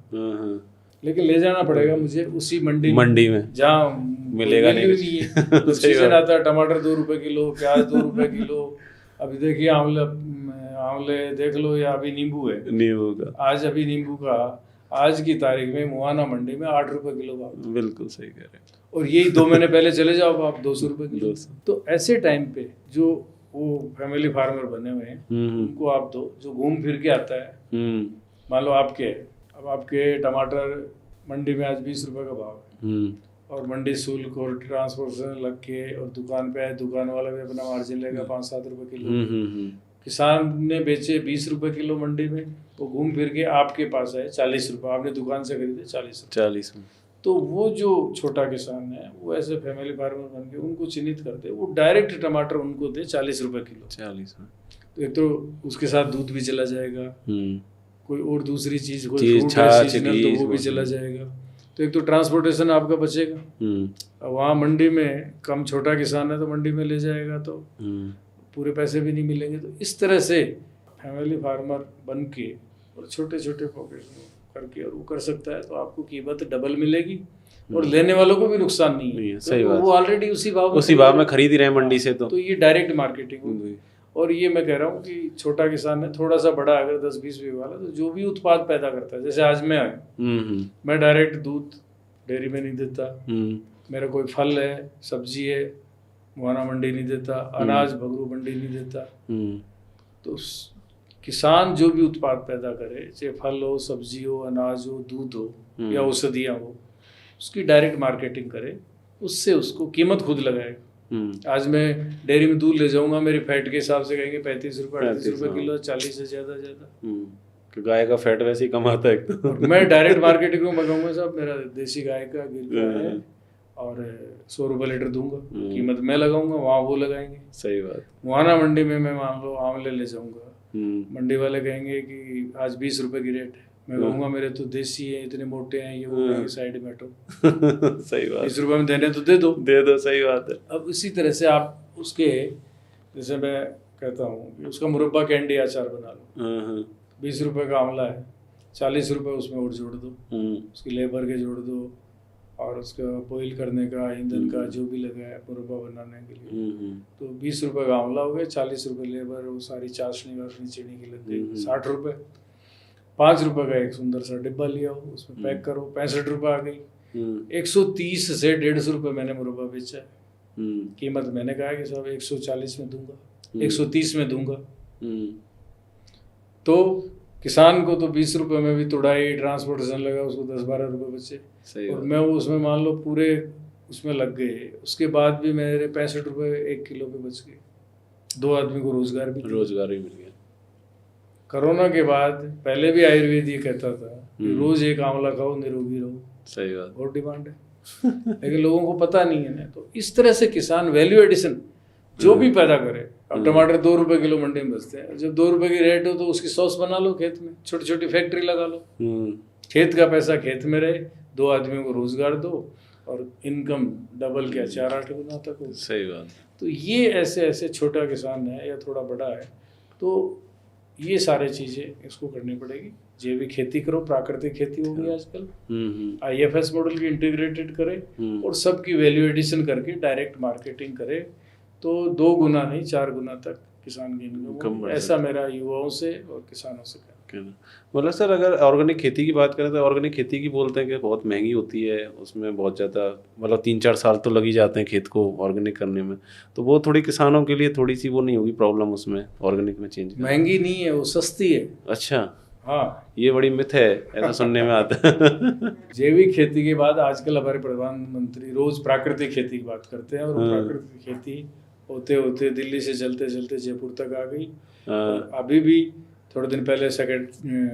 [SPEAKER 2] लेकिन ले जाना पड़ेगा मुझे उसी मंडी में जहाँ
[SPEAKER 1] मिलेगा
[SPEAKER 2] नहीं है। तो सीजन आता है, टमाटर 2 रुपए किलो, प्याज 2 रुपए किलो। अभी देखिए आंवले देख लो, या अभी नींबू है, नींबू का आज, अभी नींबू का आज की तारीख में मुआना मंडी में 8 रुपए किलो भाव।
[SPEAKER 1] बिल्कुल सही कह रहे हैं।
[SPEAKER 2] और यही 2 महीने पहले चले जाओ आप 200 रुपए किलो। तो ऐसे टाइम पे जो वो फैमिली फार्मर बने हुए हैं उनको आप दो, जो घूम फिर के आता है। मान लो अब आपके टमाटर मंडी में आज 20 रुपए का भाव है, और मंडी शुल्क और ट्रांसपोर्टेशन लग के और दुकान पे आए, दुकान वाला भी अपना मार्जिन लेगा 5-7 रुपए किलो। किसान ने बेचे 20 रुपए किलो मंडी में, वो घूम फिर के आपके पास आए 40 रुपए, आपने दुकान से खरीदे 40 में। तो वो जो छोटा किसान है वो ऐसे फैमिली फार्मर बन के उनको चिन्हित करते, वो डायरेक्ट टमाटर उनको दे 40 रुपए किलो। 40 में तो एक तो उसके साथ दूध भी चला जाएगा, कोई और दूसरी चीज, कोई फ्रूट है सीजनल तो वो भी चला जाएगा। तो एक तो ट्रांसपोर्टेशन आपका बचेगा। अब वहाँ मंडी में कम छोटा किसान है तो मंडी में ले जाएगा तो पूरे पैसे भी नहीं मिलेंगे। तो इस तरह से फैमिली फार्मर बन के और छोटे छोटे पॉकेट करके और वो कर सकता है, तो आपको कीमत डबल मिलेगी और लेने वालों को भी नुकसान नहीं है। सही बात, वो ऑलरेडी उसी भाव में खरीद ही रहे हैं मंडी से। तो ये डायरेक्ट मार्केटिंग होगी। और ये मैं कह रहा हूँ कि छोटा किसान है, थोड़ा सा बड़ा अगर 10-20 बीघा वाला, तो जो भी उत्पाद पैदा करता है, जैसे आज मैं डायरेक्ट दूध डेयरी में नहीं देता, मेरा कोई फल है, सब्जी है, मुआना मंडी नहीं देता, अनाज भगरू मंडी नहीं देता। तो किसान जो भी उत्पाद पैदा करे, चाहे फल हो, सब्जी हो, अनाज हो, दूध हो या औषधियाँ हो, उसकी डायरेक्ट मार्केटिंग करे, उससे उसको कीमत खुद लगाएगा। आज मैं डेयरी में दूध ले जाऊंगा, मेरी फैट के हिसाब से कहेंगे 35 रुपए 38 रुपए किलो, 40 से ज्यादा गाय का फैट वैसे ही कम आता है। और मैं डायरेक्ट मार्केटिंग में मंगाऊंगा, साहब मेरा देसी गाय का गिर का है और 100 रुपए लीटर दूंगा, कीमत मैं लगाऊंगा, वहाँ वो लगाएंगे। सही बात। मुआना मंडी में मैं मान लो आंवले ले जाऊंगा, मंडी वाले कहेंगे कि आज 20 रुपए की रेट है, मैं कहूँगा मेरे तो देसी है, इतने मोटे हैं, ये वो साइड में हटो। सही बात। 20 रुपए में देने तो दे दो। सही बात है। अब इसी तरह से आप उसके, जैसे मैं कहता हूँ कि उसका मुरब्बा कैंडी अचार बना लो, 20 रुपए का आंवला है, 40 रुपए उसमें और जोड़ दो, उसकी लेबर के जोड़ दो, और उसका बॉईल करने का, ईंधन का जो भी लगा है मुरब्बा बनाने के लिए, तो 20 रुपए का आंवला हो गया, 40 रुपए लेबर, वो सारी चाशनी वाशनी चीनी की लग गई, 60 रुपए। 5 रुपए का एक सुंदर सा डिब्बा लिया हो, उसमें पैक करो, 65 रुपए आ गई। 130 से 150 रुपए मैंने मुरब्बा बेचा है। कीमत मैंने कहा कि साहब 140 में दूंगा, 130 में दूंगा। तो किसान को तो 20 रुपए में भी तुड़ाई, ट्रांसपोर्टेशन लगा, उसको 10-12 रुपए बचे। और मैं उसमें मान लो पूरे उसमें लग गए, उसके बाद भी मेरे 65 रुपए 1 किलो पे बच गए। 2 आदमी को रोजगार भी मिल गया। कोरोना के बाद पहले भी आयुर्वेद ये कहता था कि रोज एक आंवला खाओ, निरोगी रहो। सही बात। और डिमांड है लेकिन लोगों को पता नहीं है ना। तो इस तरह से किसान वैल्यू एडिशन जो भी पैदा करे। अब टमाटर 2 रुपए किलो मंडी में बेचते हैं, जब 2 रुपए की रेट हो तो उसकी सॉस बना लो खेत में, छोटी छोटी फैक्ट्री लगा लो, खेत का पैसा खेत में रहे, 2 आदमियों को रोजगार दो और इनकम डबल क्या 4-8 गुना तक हो। सही बात। तो ये ऐसे छोटा किसान है या थोड़ा बड़ा है, तो ये सारे चीजें इसको करनी पड़ेगी। जैविक खेती करो, प्राकृतिक खेती होगी आजकल, IFS मॉडल की इंटीग्रेटेड करे और सबकी वैल्यू एडिशन करके डायरेक्ट मार्केटिंग करे, तो 2 गुना नहीं 4 गुना तक किसान की इनकम। ऐसा मेरा युवाओं से और किसानों से कहना।
[SPEAKER 1] मतलब सर, अगर ऑर्गेनिक खेती की बात करें तो ऑर्गेनिक खेती की बोलते हैं कि बहुत महंगी होती है, उसमें बहुत ज़्यादा मतलब 3-4 साल तो लग ही जाते हैं खेत को ऑर्गेनिक करने में, तो वो थोड़ी किसानों के लिए थोड़ी सी वो नहीं होगी प्रॉब्लम उसमें ऑर्गेनिक में चेंज?
[SPEAKER 2] महंगी नहीं है, वो सस्ती है।
[SPEAKER 1] अच्छा,
[SPEAKER 2] हाँ,
[SPEAKER 1] ये बड़ी मिथ है, ऐसा सुनने में आता है।
[SPEAKER 2] जैविक खेती के बाद आजकल हमारे प्रधानमंत्री रोज प्राकृतिक खेती की बात करते हैं, और प्राकृतिक खेती होते होते दिल्ली से चलते चलते जयपुर तक आ गई। अभी भी थोड़े दिन पहले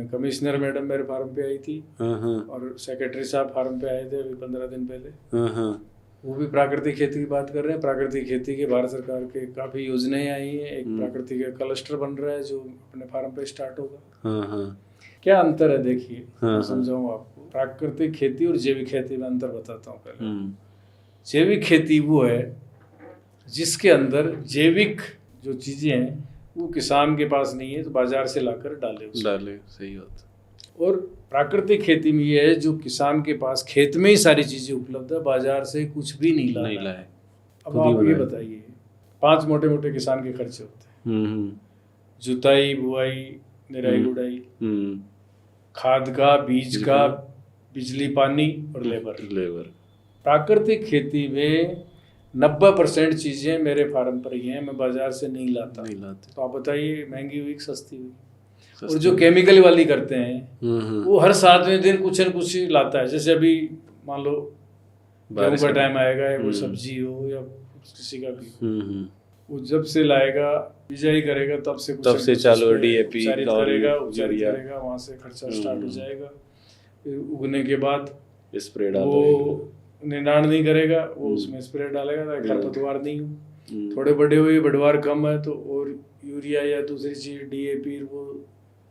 [SPEAKER 2] कमिश्नर मैडम मेरे फार्म पे आई थी और सेक्रेटरी साहब फार्म पे आए थे अभी 15 दिन पहले। वो भी प्राकृतिक खेती की बात कर रहे हैं। प्राकृतिक खेती के भारत सरकार के काफ़ी योजनाएं आई हैं। एक प्राकृतिक क्लस्टर बन रहा है जो अपने फार्म पे स्टार्ट होगा।
[SPEAKER 1] हाँ हाँ
[SPEAKER 2] क्या अंतर है देखिए,
[SPEAKER 1] हाँ,
[SPEAKER 2] मैं समझाऊँ आपको। प्राकृतिक खेती और जैविक खेती में अंतर बताता हूँ पहले।
[SPEAKER 1] हम्म,
[SPEAKER 2] जैविक खेती वो है जिसके अंदर जैविक जो चीज़ें हैं वो किसान के पास नहीं है तो बाजार से लाकर डाले उसको।
[SPEAKER 1] डाले, सही बात।
[SPEAKER 2] और प्राकृतिक खेती में ये है जो किसान के पास खेत में ही सारी चीज़ें उपलब्ध है, बाजार से कुछ भी नहीं
[SPEAKER 1] नहीं
[SPEAKER 2] लाना।
[SPEAKER 1] लाए,
[SPEAKER 2] अब
[SPEAKER 1] खुद ही
[SPEAKER 2] आप ये
[SPEAKER 1] बनाए।
[SPEAKER 2] बताइए, 5 मोटे मोटे किसान के खर्चे होते हैं। जुताई, बुआई, निराई गुड़ाई, खाद का, बीज का, बिजली, पानी और लेबर। प्राकृतिक खेती में 90% चीज़ें मेरे फार्म पर ही हैं, मैं बाजार से नहीं लाता। तो आप बताइए महंगी हुई कि सस्ती हुई? और जो केमिकल वाली करते हैं वो हर 7वें दिन कुछ न कुछ लाता है। जैसे अभी मान लो गेहूं का टाइम आएगा या कोई सब्जी हो या किसी का भी, वो जब से लाएगा बिजाई करेगा तब से
[SPEAKER 1] चालू DAP
[SPEAKER 2] करेगा, वहाँ से खर्चा स्टार्ट हो जाएगा। फिर उगने के बाद
[SPEAKER 1] स्प्रे
[SPEAKER 2] वो निनाण नहीं करेगा, वो उसमें स्प्रे डालेगा ताकि खरपतवार नहीं हो। थोड़े बड़े हुए बढ़वार कम है तो और यूरिया या दूसरी चीज DAP वो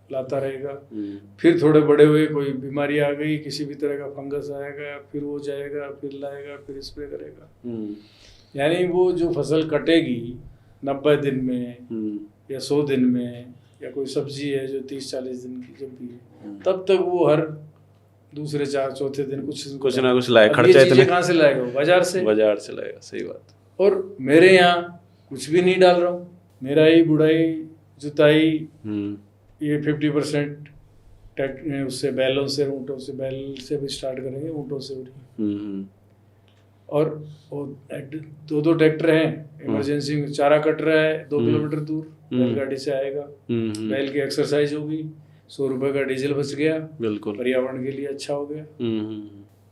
[SPEAKER 2] लाता रहेगा। फिर थोड़े बड़े हुए कोई बीमारी आ गई, किसी भी तरह का फंगस आएगा, फिर वो जाएगा, फिर लाएगा, फिर स्प्रे करेगा। यानी वो जो फसल कटेगी 90 दिन में या 100 दिन में, या कोई सब्जी है जो 30-40 दिन की जब भी है, तब तक वो हर दूसरे 4-4 दिन कुछ
[SPEAKER 1] ना कुछ लाए।
[SPEAKER 2] खर्चा इतने कहाँ से लाएगा? वो बाजार से
[SPEAKER 1] लाएगा, सही बात।
[SPEAKER 2] और मेरे यहाँ कुछ भी नहीं डाल रहा हूँ। निराई, गुड़ाई, जुताई ये 50% उससे बैलों से, ऊँटों से, बैल से भी स्टार्ट करेंगे, ऊँटों से भी। और 2 ट्रैक्टर हैं, इमरजेंसी में चारा कट रहा है 2 किलोमीटर दूर, बैलगाड़ी से आएगा, बैल की एक्सरसाइज होगी, 100 रुपये का डीजल बच गया, बिल्कुल पर्यावरण के लिए अच्छा हो गया।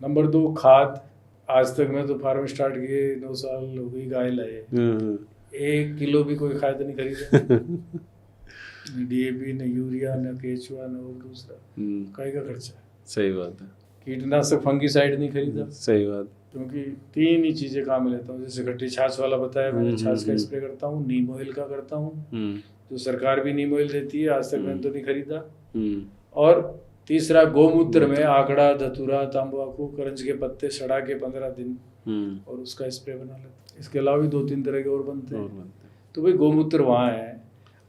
[SPEAKER 2] नंबर 2 खाद। आज तक मैं तो फार्म स्टार्ट किए 9 साल हो गई, गाय लाए 1 किलो भी कोई खाद नहीं खरीदा। DAP न यूरिया न केचुआ न और दूसरा काय का खर्चा है।
[SPEAKER 1] सही बात है।
[SPEAKER 2] कीटनाशक फंगीसाइड नहीं खरीदा।
[SPEAKER 1] सही बात।
[SPEAKER 2] क्योंकि 3 ही चीजें काम में लेता हूँ। जैसे खट्टी छाछ वाला बताया मैंने, छाछ का स्प्रे करता हूँ, नीम ऑयल का करता हूँ, जो सरकार भी नीम ऑयल देती है, आज तक मैंने तो नहीं खरीदा। और तीसरा गौमूत्र में आकड़ा, धतूरा, तंबाकू, करंज के पत्ते सड़ा के 15 दिन और उसका स्प्रे बना लेते हैं। इसके अलावा भी 2-3 तरह के और बनते हैं। तो भाई गौमूत्र वहाँ है,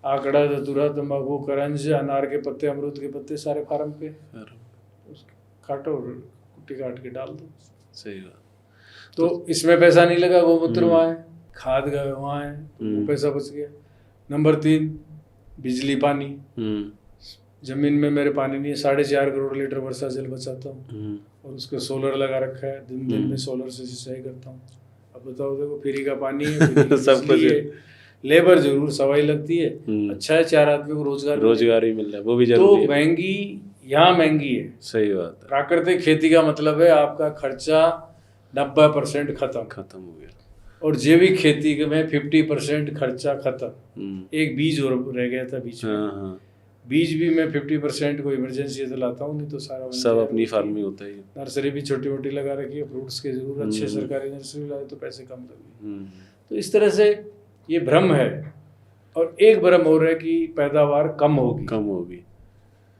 [SPEAKER 2] आकड़ा, धतूरा, तंबाकू, करंज, अनार के पत्ते, अमरूद के पत्ते सारे फार्म पे काटो और कुट्टी काट के डाल दो।
[SPEAKER 1] सही बात।
[SPEAKER 2] तो इसमें पैसा नहीं लगा, गौमूत्र वहाँ है, खाद का वहाँ है, वो पैसा बच गया। नंबर 3 बिजली, पानी। जमीन में मेरे पानी नहीं है, 4.5 करोड़ लीटर वर्षा जल बचाता हूँ और उसके सोलर लगा रखा है, दिन में सोलर से सिंचाई करता हूँ। अब बताओ, देखो फ्री का पानी है, सब कुछ है, लेबर जरूर सवाई लगती है, अच्छा है 4 आदमी को रोजगार ही मिल रहा है, वो भी जरूरी है। तो महंगी यहाँ महंगी है।
[SPEAKER 1] सही बात है।
[SPEAKER 2] प्राकृतिक खेती का मतलब है आपका खर्चा 90% खत्म हो गया, और जैविक खेती में 50% खर्चा खत्म। एक बीज और रह गया था बीच में। बीज भी मैं 50% को इमरजेंसी से लाता हूँ, नहीं तो सारा
[SPEAKER 1] सब अपनी फार्म में होता है।
[SPEAKER 2] नर्सरी भी छोटी मोटी लगा रखी है, फ्रूट्स के जरूर अच्छे सरकारी नर्सरी लाए तो पैसे कम लगे। तो इस तरह से ये भ्रम है। और एक भ्रम हो रहा है कि पैदावार कम होगी।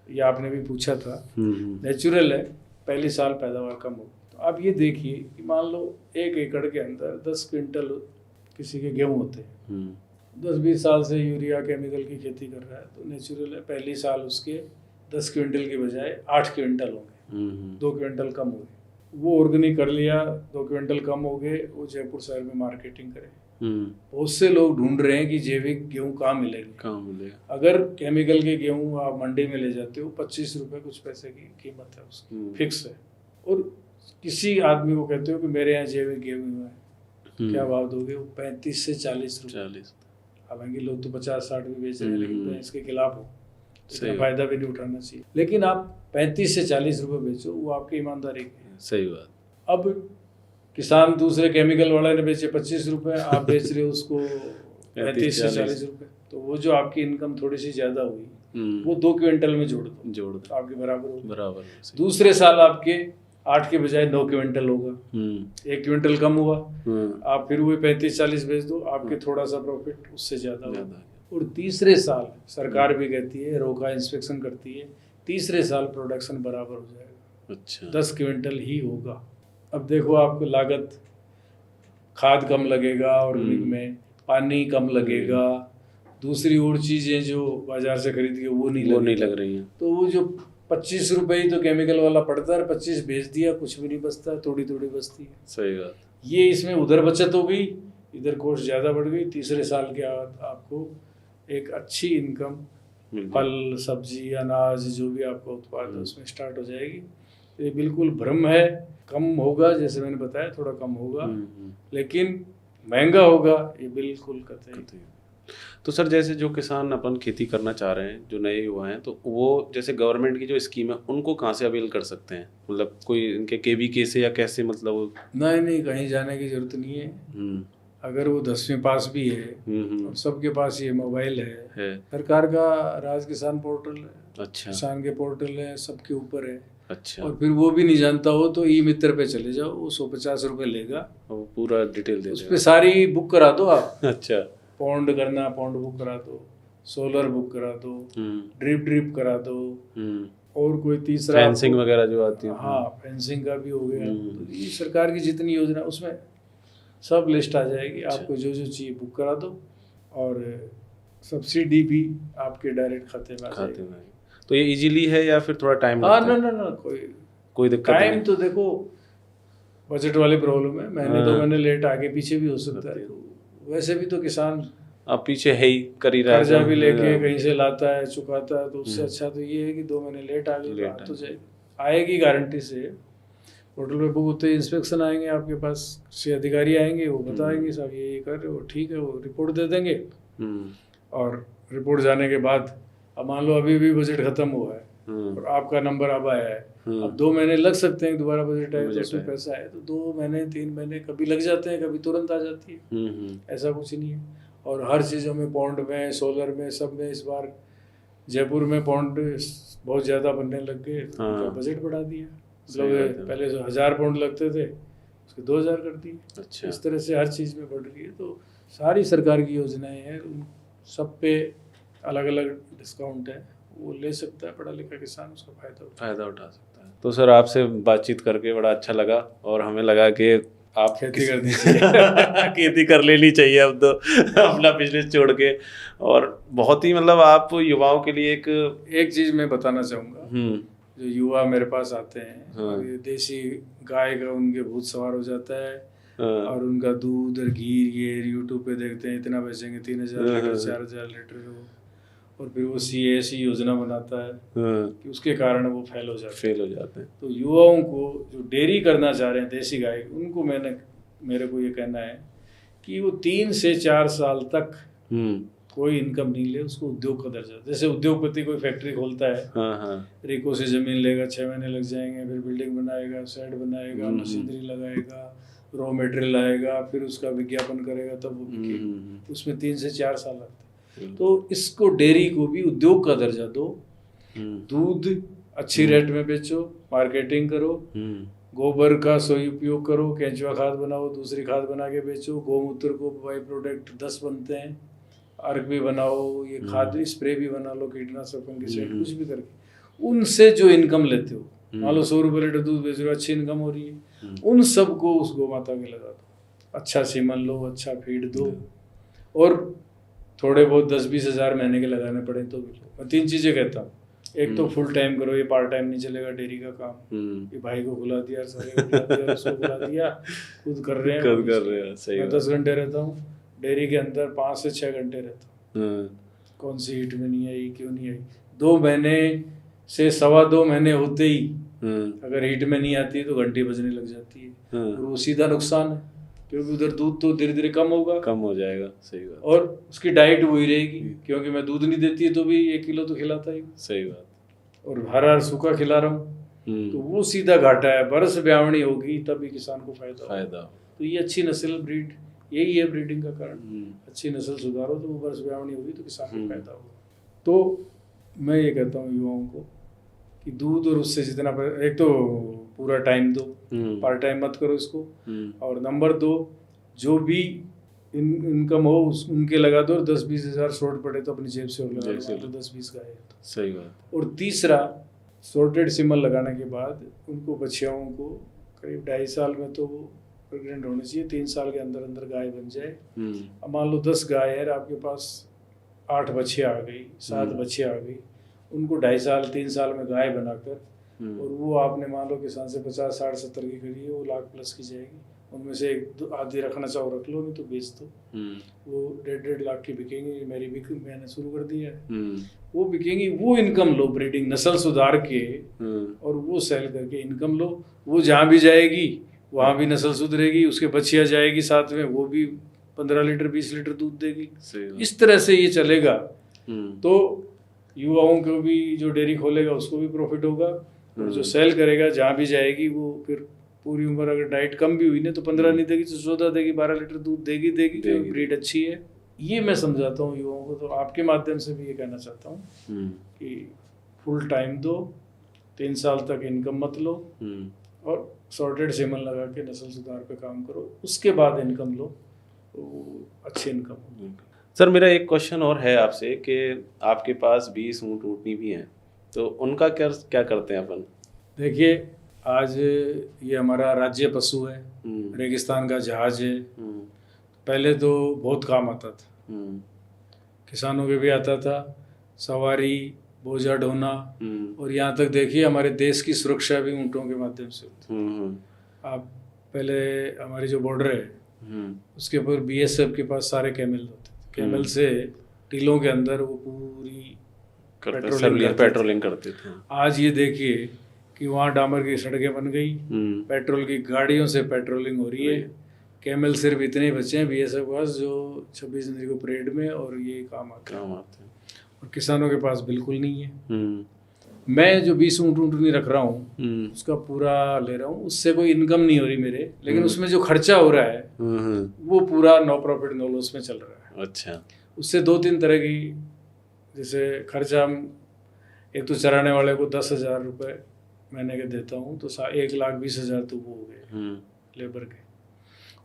[SPEAKER 2] ये आपने भी पूछा था, नेचुरल है, पहले साल पैदावार कम होगी। तो आप ये देखिए कि मान लो 1 एकड़ के अंदर 10 क्विंटल किसी के गेहूँ होते हैं, 10-20 साल से यूरिया केमिकल की खेती कर रहा है, तो नेचुरल है पहली साल उसके 10 क्विंटल की बजाय 8 क्विंटल होंगे, 2 क्विंटल कम हो गए। वो ऑर्गेनिक कर लिया, 2 क्विंटल कम हो गए, वो जयपुर शहर में मार्केटिंग करे। बहुत से लोग ढूंढ रहे हैं कि जैविक गेहूँ कहाँ मिलेगा। अगर केमिकल के गेहूँ आप मंडी में ले जाते हो, 25 रुपये कुछ पैसे की कीमत है उसकी, फिक्स है। और किसी आदमी को कहते हो कि मेरे यहाँ जैविक गेहूँ है, क्या भाव दोगे? वो 35 से 40 रुपये। हालांकि लोग तो 50-60 भी बेच रहे हैं, लेकिन मैं इसके खिलाफ हूँ, इसका फायदा भी नहीं उठाना चाहिए। लेकिन आप 35 से 40 रुपये बेचो, वो आपकी ईमानदारी की है।
[SPEAKER 1] सही बात।
[SPEAKER 2] अब किसान दूसरे केमिकल वाले ने बेचे 25 रुपये, आप बेच रहे हो उसको 35 से 40 रुपये, तो वो जो आपकी इनकम थोड़ी सी ज़्यादा हुई वो 2 क्विंटल में जोड़ दो, आपके बराबर हो। दूसरे साल आपके 8 के बजाय 9 क्विंटल होगा, 1 क्विंटल कम हुआ, आप फिर वही 35-40 बेच दो, आपके थोड़ा सा प्रॉफिट उससे ज़्यादा होगा। और तीसरे साल सरकार भी कहती है, रोका इंस्पेक्शन करती है, तीसरे साल प्रोडक्शन बराबर हो जाएगा।
[SPEAKER 1] अच्छा।
[SPEAKER 2] 10 क्विंटल ही होगा। अब देखो आपको लागत, खाद कम लगेगा ऑर्गेनिक में, पानी कम लगेगा, दूसरी और चीज़ें जो बाजार से खरीद के वो नहीं
[SPEAKER 1] लग रही हैं।
[SPEAKER 2] तो वो जो 25 रुपये ही तो केमिकल वाला पड़ता है, 25 बेच दिया, कुछ भी नहीं बचता, थोड़ी थोड़ी बचती है।
[SPEAKER 1] सही बात।
[SPEAKER 2] ये इसमें उधर बचत हो गई, इधर कॉस्ट ज़्यादा बढ़ गई। तीसरे साल के बाद आपको एक अच्छी इनकम फल, सब्जी, अनाज जो भी आपका उत्पाद है उसमें स्टार्ट हो जाएगी। तो ये बिल्कुल भ्रम है। कम होगा, जैसे मैंने बताया, थोड़ा कम होगा, लेकिन महंगा होगा, ये बिल्कुल कतई।
[SPEAKER 1] तो सर, जैसे जो किसान अपन खेती करना चाह रहे हैं, जो नए युवा हैं, तो वो जैसे गवर्नमेंट की जो स्कीम है उनको कहाँ से अवेल कर सकते हैं? मतलब कोई इनके KVK से या कैसे, मतलब?
[SPEAKER 2] नहीं, कहीं जाने की जरूरत नहीं है। अगर वो 10वीं पास भी है, और सबके पास ये मोबाइल है। सरकार का राज किसान पोर्टल है,
[SPEAKER 1] अच्छा,
[SPEAKER 2] किसान के पोर्टल है, सबके ऊपर है।
[SPEAKER 1] अच्छा।
[SPEAKER 2] और फिर वो भी नहीं जानता हो तो ई मित्र पे चले जाओ, वो 150 रुपये लेगा,
[SPEAKER 1] वो पूरा डिटेल दे
[SPEAKER 2] उस
[SPEAKER 1] देगा।
[SPEAKER 2] पर सारी बुक करा दो आप।
[SPEAKER 1] अच्छा।
[SPEAKER 2] पौंड करना, पौंड बुक करा दो, सोलर बुक करा दो, ड्रिप करा दो, और कोई तीसरा
[SPEAKER 1] फेंसिंग वगैरह जो आती है।
[SPEAKER 2] हाँ, फेंसिंग का भी हो गया। तो ये सरकार की जितनी योजना उसमें सब लिस्ट आ जाएगी। आपको जो जो चाहिए बुक करा दो, और सब्सिडी भी आपके डायरेक्ट खाते में आ जाएगी।
[SPEAKER 1] तो ये इजीली है या फिर थोड़ा टाइम
[SPEAKER 2] हाँ,
[SPEAKER 1] लगता है?
[SPEAKER 2] ना,
[SPEAKER 1] कोई दिक्कत नहीं।
[SPEAKER 2] टाइम तो देखो, बजट वाली प्रॉब्लम है, महीने 2 महीने लेट आगे पीछे भी हो सकता है। तो वैसे भी तो किसान
[SPEAKER 1] अब पीछे है ही, कर ही रहा है,
[SPEAKER 2] कर्जा भी लेके कहीं से लाता है, चुकाता है, तो उससे अच्छा तो ये है कि 2 महीने लेट आ गई तो जाएगी, आएगी गारंटी से। पोर्टल पे बुक होते ही इंस्पेक्शन आएंगे आपके पास से, अधिकारी आएंगे, वो बताएंगे साहब ये कर रहे हो, ठीक है, वो रिपोर्ट दे देंगे। और रिपोर्ट जाने के बाद, अब मान लो अभी भी बजट खत्म हुआ है और आपका नंबर अब आया है, अब 2 महीने लग सकते हैं, दोबारा बजट आए तो उसमें पैसा है, तो 2 महीने 3 महीने कभी लग जाते हैं, कभी तुरंत आ जाती है। ऐसा कुछ नहीं है। और हर चीज़ों में, पौंड में, सोलर में, सब में इस बार जयपुर में पौंड बहुत ज़्यादा बनने लग गए, तो बजट बढ़ा दिया। मतलब पहले जो 1000 पौंड लगते थे उसके 2000 कर दिए।
[SPEAKER 1] अच्छा।
[SPEAKER 2] इस तरह से हर चीज़ में बढ़ रही है। तो सारी सरकार की योजनाएं हैं, उन सब पे अलग अलग डिस्काउंट है, वो ले सकता है पढ़ा लिखा किसान, उसका फ़ायदा उठा सकता है।
[SPEAKER 1] तो सर, आपसे बातचीत करके बड़ा अच्छा लगा, और हमें लगा कि आप
[SPEAKER 2] खेती करनी चाहिए
[SPEAKER 1] खेती कर लेनी चाहिए अब तो अपना बिजनेस छोड़ के। और बहुत ही, मतलब आप युवाओं के लिए
[SPEAKER 2] एक चीज़ मैं बताना चाहूँगा, जो युवा मेरे पास आते हैं और ये देसी गाय का उनके भूत सवार हो जाता है, और उनका दूध और घी ये यूट्यूब पे देखते हैं, इतना बेचेंगे 3000 लीटर 4000 लीटर, और फिर वो ऐसी योजना बनाता है कि उसके कारण वो फेल हो जाते हैं। तो युवाओं को जो डेयरी करना चाह रहे हैं देसी गाय, उनको मेरे को ये कहना है कि वो 3 से 4 साल तक कोई इनकम नहीं ले, उसको उद्योग का दर्जा। जैसे उद्योगपति कोई फैक्ट्री खोलता है, रिको से ज़मीन लेगा, 6 महीने लग जाएंगे, फिर बिल्डिंग बनाएगा, शेड बनाएगा, मशीनरी लगाएगा, रॉ मटेरियल लाएगा, फिर उसका विज्ञापन करेगा, तब वो बिकेगा। उसमें 3 से 4 साल लगते हैं। तो इसको, डेयरी को भी उद्योग का दर्जा दो, दूध अच्छी रेट में बेचो, मार्केटिंग करो, गोबर का सही उपयोग करो, केंचुआ खाद बनाओ, दूसरी खाद बना के बेचो, गौमूत्र को बाई प्रोडक्ट 10 बनते हैं, अर्क भी बनाओ, ये खाद स्प्रे भी बना लो, कीटनाशक, फंगिसाइड, कुछ भी करके उनसे जो इनकम लेते हो, मान लो 100 रुपये लीटर दूध बेच रहे हो, अच्छी इनकम हो रही है, उन सब को उस गौ माता के लगा दो, अच्छा सीमन लो, अच्छा फीड दो, और थोड़े बहुत 10-20 हज़ार महीने के लगाने पड़े तो भी लो। मैं 3 चीज़ें कहता हूँ, एक तो फुल टाइम करो, ये पार्ट टाइम नहीं चलेगा डेयरी का काम। ये भाई को खुला दिया, सारे को खुला दिया, उसको खुला दिया, खुद कर रहे हैं। मैं 10 घंटे रहता हूँ डेयरी के अंदर, 5 से 6 घंटे रहता हूँ। कौन सी हीट में नहीं आई, क्यों नहीं आई, 2 महीने से 2.25 महीने होते ही अगर हीट में नहीं आती है तो घंटी बजने लग जाती है, और वो सीधा नुकसान है, क्योंकि उधर दूध तो धीरे धीरे कम हो जाएगा। सही बात। और उसकी डाइट वही रहेगी, क्योंकि मैं दूध नहीं देती है तो भी 1 किलो तो खिलाता ही।
[SPEAKER 1] सही बात।
[SPEAKER 2] और हर सूखा खिला रहा हूँ, तो वो सीधा घाटा है। बरस ब्यावनी होगी तभी किसान को फायदा। तो ये अच्छी नस्ल ब्रीड, यही है ब्रीडिंग का कारण। अच्छी नस्ल सुधारो तो वो बरस ब्यावनी होगी तो किसान को फायदा होगा। तो मैं ये कहता हूँ युवाओं को कि दूध और उससे जितना, एक तो पूरा टाइम दो, पार्ट टाइम मत करो इसको। और नंबर 2, जो भी इनकम हो उनके लगा दो, और 10-20 हज़ार शॉर्ट पड़े तो अपनी जेब से और लगा दो, तो 10-20 गाय है तो।
[SPEAKER 1] सही बात।
[SPEAKER 2] और तीसरा, सॉर्टेड सिमल लगाने के बाद उनको बच्चियों को करीब 2.5 साल में तो प्रेग्नेंट होनी चाहिए, 3 साल के अंदर अंदर गाय बन जाए। अब मान लो 10 गाय है, आपके पास 8 बच्चियाँ आ गई, 7 बच्चियाँ आ गई, उनको 2.5 साल 3 साल में गाय बनाकर, और वो आपने मान लो किसान से 50, 60, 70 की करी है, वो लाख प्लस की जाएगी। उनमें से 1-2 आधी रखना चाहो रख लो, नहीं तो बेच दो। वो 1.5 लाख की बिकेंगी। मेरी भी मैंने शुरू कर दिया है, वो बिकेंगी। वो इनकम लो, ब्रीडिंग नस्ल सुधार के, और वो सेल करके इनकम लो। वो जहाँ भी जाएगी वहाँ भी नस्ल सुधरेगी, उसके बच्चियाँ जाएगी साथ में, वो भी 15 लीटर 20 लीटर दूध देगी। इस तरह से ये चलेगा तो युवाओं को भी, जो डेयरी खोलेगा उसको भी प्रॉफिट होगा, और जो सेल करेगा जहाँ भी जाएगी वो फिर पूरी उम्र, अगर डाइट कम भी हुई ना तो 15 नहीं देगी तो 14 देगी, 12 लीटर दूध देगी। ब्रीड अच्छी है, ये मैं समझाता हूँ युवाओं को। तो आपके माध्यम से भी ये कहना चाहता हूँ कि फुल टाइम दो, 3 साल तक इनकम मत लो, और सॉर्टेड सेमन लगा के नस्ल सुधार पे काम करो, उसके बाद इनकम लो, तो अच्छी इनकम हो।
[SPEAKER 1] सर, मेरा एक क्वेश्चन और है आपसे कि आपके पास 20 ऊँट ऊँटनी भी हैं, तो उनका क्या करते हैं अपन?
[SPEAKER 2] देखिए, आज ये हमारा राज्य पशु है, रेगिस्तान का जहाज है। पहले तो बहुत काम आता था, किसानों के भी आता था, सवारी, बोझा ढोना, और यहाँ तक देखिए हमारे देश की सुरक्षा भी ऊँटों के माध्यम से होती है। आप पहले हमारी जो बॉर्डर है उसके ऊपर BSF के पास सारे कैमल होते थे, कैमल से टीलों के अंदर वो पूरी
[SPEAKER 1] पेट्रोलिंग करते थे।
[SPEAKER 2] आज ये देखिए कि वहाँ डामर की सड़कें बन गई, पेट्रोल की गाड़ियों से पेट्रोलिंग हो रही है। कैमल सिर्फ इतने ही बचे हैं BSF के पास जो 26 जनवरी को परेड में और ये काम आते हैं, और किसानों के पास बिल्कुल नहीं है। मैं जो 20 ऊँट नहीं रख रहा हूँ उसका पूरा ले रहा हूँ, उससे कोई इनकम नहीं हो रही मेरे, लेकिन उसमें जो खर्चा हो रहा है वो पूरा नो प्रॉफिट नो लॉस में चल रहा है।
[SPEAKER 1] अच्छा।
[SPEAKER 2] उससे 2-3 तरह की, जैसे खर्चा, एक तो चराने वाले को 10,000 रुपये महीने के देता हूँ, तो 1,20,000 तो वो हो गए लेबर के।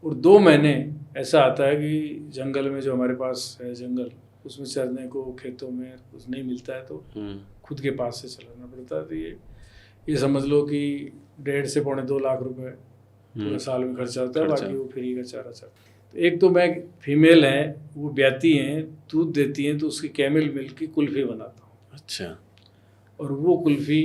[SPEAKER 2] और 2 महीने ऐसा आता है कि जंगल में, जो हमारे पास है जंगल, उसमें चरने को खेतों में कुछ नहीं मिलता है, तो खुद के पास से चलाना पड़ता है। तो ये समझ लो कि 1.5 से 2.25 लाख रुपए पूरे साल में खर्चा होता है, बाकी वो फ्री का चारा चलता है। तो एक तो मैं, फीमेल हैं वो ब्याती हैं, दूध देती हैं, तो उसकी कैमल मिल्क की कुल्फ़ी बनाता हूँ।
[SPEAKER 1] अच्छा।
[SPEAKER 2] और वो कुल्फ़ी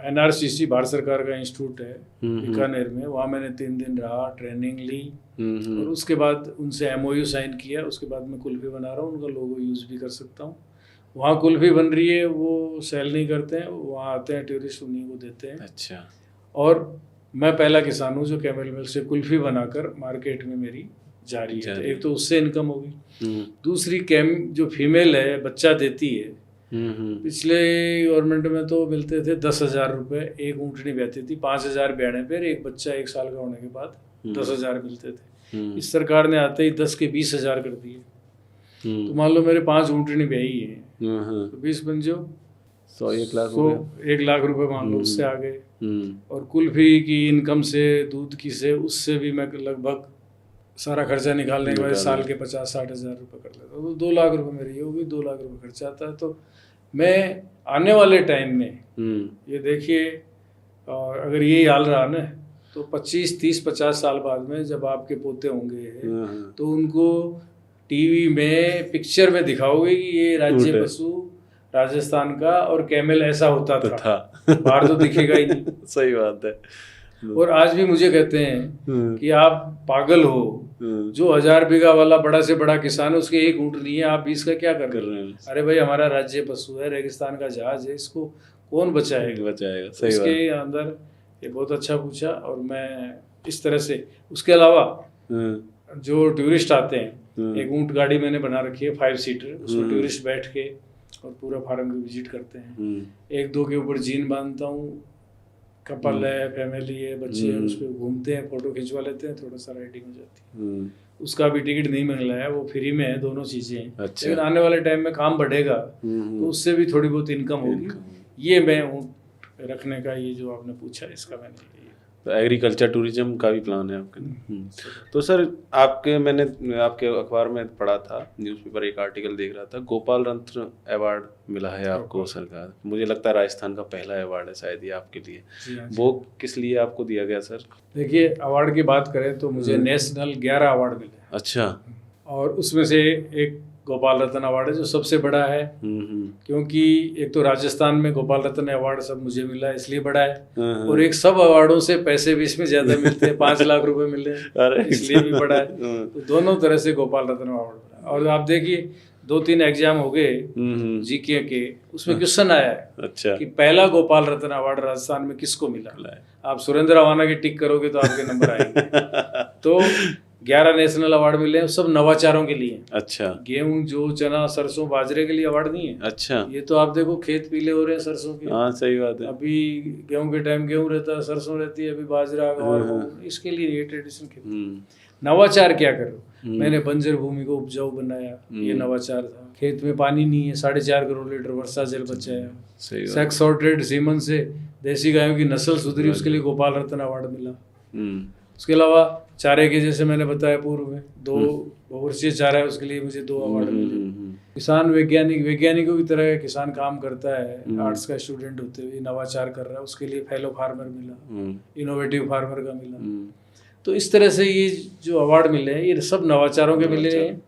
[SPEAKER 2] NRCC भारत सरकार का इंस्टीट्यूट है बीकानेर में, वहाँ मैंने 3 दिन रहा, ट्रेनिंग ली, और उसके बाद उनसे MOU साइन किया। उसके बाद मैं कुल्फ़ी बना रहा हूँ, उनका लोगो यूज़ भी कर सकता हूँ। वहाँ कुल्फ़ी बन रही है, वो सेल नहीं करते हैं, वहाँ आते हैं टूरिस्ट, उन्हीं को देते हैं।
[SPEAKER 1] अच्छा।
[SPEAKER 2] और मैं पहला किसान हूँ जो कैमल मिल्क से कुल्फ़ी बनाकर मार्केट में मेरी जा रही है। तो एक तो उससे इनकम होगी, दूसरी जो फीमेल है बच्चा देती है, पिछले गवर्नमेंट में तो मिलते थे 10,000 रुपये, एक ऊँटनी ब्याती थी, 5,000 ब्याने पर, एक बच्चा 1 साल का होने के बाद 10,000 मिलते थे। इस सरकार ने आते ही 10 के 20,000 कर दिए। तो मान लो मेरे 5 ऊँटनी ब्याई है, तो 20 बन जो 1 लाख रुपये मान लो, उससे आ गए। और कुल्फ़ी की इनकम से, दूध की से, उससे भी मैं लगभग सारा खर्चा निकालने के बाद साल के 50-60 हज़ार रुपये कर लेता हूँ, तो 2 लाख रुपये मेरी होगी, 2 लाख रुपये खर्चा आता है। तो मैं आने वाले टाइम में ये देखिए, और अगर यही हाल रहा ना तो 25, 30, 50 साल बाद में जब आपके पोते होंगे तो उनको टीवी में, पिक्चर में दिखाओगे कि ये राज्य पशु राजस्थान का और कैमल ऐसा होता था। बाहर तो दिखेगा ही नहीं।
[SPEAKER 1] सही बात है।
[SPEAKER 2] और आज भी मुझे कहते हैं कि आप पागल हो, जो 1000 बीघा वाला बड़ा से बड़ा किसान है उसके एक ऊँट नहीं है, आप 20 का क्या कर रहे हैं? अरे भाई, हमारा राज्य पशु है, रेगिस्तान का जहाज है, इसको कौन बचाएगा? सही इसके अंदर ये बहुत अच्छा पूछा। और मैं इस तरह से, उसके अलावा जो टूरिस्ट आते हैं, एक ऊँट गाड़ी मैंने बना रखी है 5 सीटर, उसमें टूरिस्ट बैठ के और पूरा फार्म की विजिट करते हैं। 1-2 के ऊपर जीन बांधता हूँ, कपल है, फैमिली है, बच्चे हैं, उस पर घूमते हैं, फोटो खिंचवा लेते हैं, थोड़ा सा राइडिंग हो जाती है। उसका भी टिकट नहीं मिल रहा है, वो फ्री में है, दोनों चीज़ें हैं। अच्छा। लेकिन आने वाले टाइम में काम बढ़ेगा तो उससे भी थोड़ी बहुत इनकम होगी। ये मैं ऊँट रखने का, ये जो आपने पूछा इसका मैंने
[SPEAKER 1] तो एग्रीकल्चर टूरिज्म का भी प्लान है आपके। तो सर मैंने आपके अखबार में पढ़ा था, न्यूज़पेपर एक आर्टिकल देख रहा था, गोपाल रत्न अवार्ड मिला है आपको सरकार, मुझे लगता है राजस्थान का पहला अवार्ड है शायद ये आपके लिए। वो किस लिए आपको दिया गया सर?
[SPEAKER 2] देखिए, अवार्ड की बात करें तो मुझे नेशनल 11 अवार्ड मिले।
[SPEAKER 1] अच्छा।
[SPEAKER 2] और उसमें से एक गोपाल रत्न अवार्ड है जो सबसे बड़ा है, क्योंकि एक तो राजस्थान में गोपाल रत्न अवार्ड सब मुझे मिला इसलिए बड़ा है, और एक सब अवार्डों से पैसे भी इसमें ज्यादा मिलते हैं, 5 लाख रुपए मिले इसलिए भी बड़ा है। तो दोनों तरह से गोपाल रत्न अवार्ड बड़ा। और आप देखिए 2-3 एग्जाम हो गए जीके के, उसमें क्वेश्चन आया है
[SPEAKER 1] अच्छा
[SPEAKER 2] कि पहला गोपाल रत्न अवार्ड राजस्थान में किसको मिला। आप सुरेंद्र रवाना की टिक करोगे तो आपके नंबर आएंगे। तो 11 नेशनल अवार्ड मिले हैं, सब नवाचारों के लिए।
[SPEAKER 1] अच्छा।
[SPEAKER 2] गेहूं, जौ, चना, सरसों, बाजरे के लिए अवार्ड नहीं है।
[SPEAKER 1] अच्छा।
[SPEAKER 2] ये तो आप देखो खेत पीले हो रहे हैं सरसों के।
[SPEAKER 1] हाँ सही बात है।
[SPEAKER 2] अभी गेहूं के टाइम गेहूं रहता है, सरसों रहती है, अभी बाजरा और इसके लिए ये ट्रेडिशन खेती। नवाचार क्या करो, मैंने बंजर भूमि को उपजाऊ बनाया, ये नवाचार था। खेत में पानी नहीं है, 4.5 करोड़ लीटर वर्षा जल बचाया। सेक्स सॉर्टेड सीमन से देसी गायों की नस्ल सुधरी, उसके लिए गोपाल रत्न अवार्ड मिला। उसके अलावा चारे के, जैसे मैंने बताया पूर्व में, 2 बहुवर्षीय चारा है, उसके लिए मुझे 2 अवार्ड मिले। किसान वैज्ञानिकों की तरह किसान काम करता है, आर्ट्स का स्टूडेंट होते हुए नवाचार कर रहा है, उसके लिए फेलो फार्मर मिला, इनोवेटिव फार्मर का मिला। तो इस तरह से ये जो अवार्ड मिले हैं ये सब नवाचारों के मिले हैं।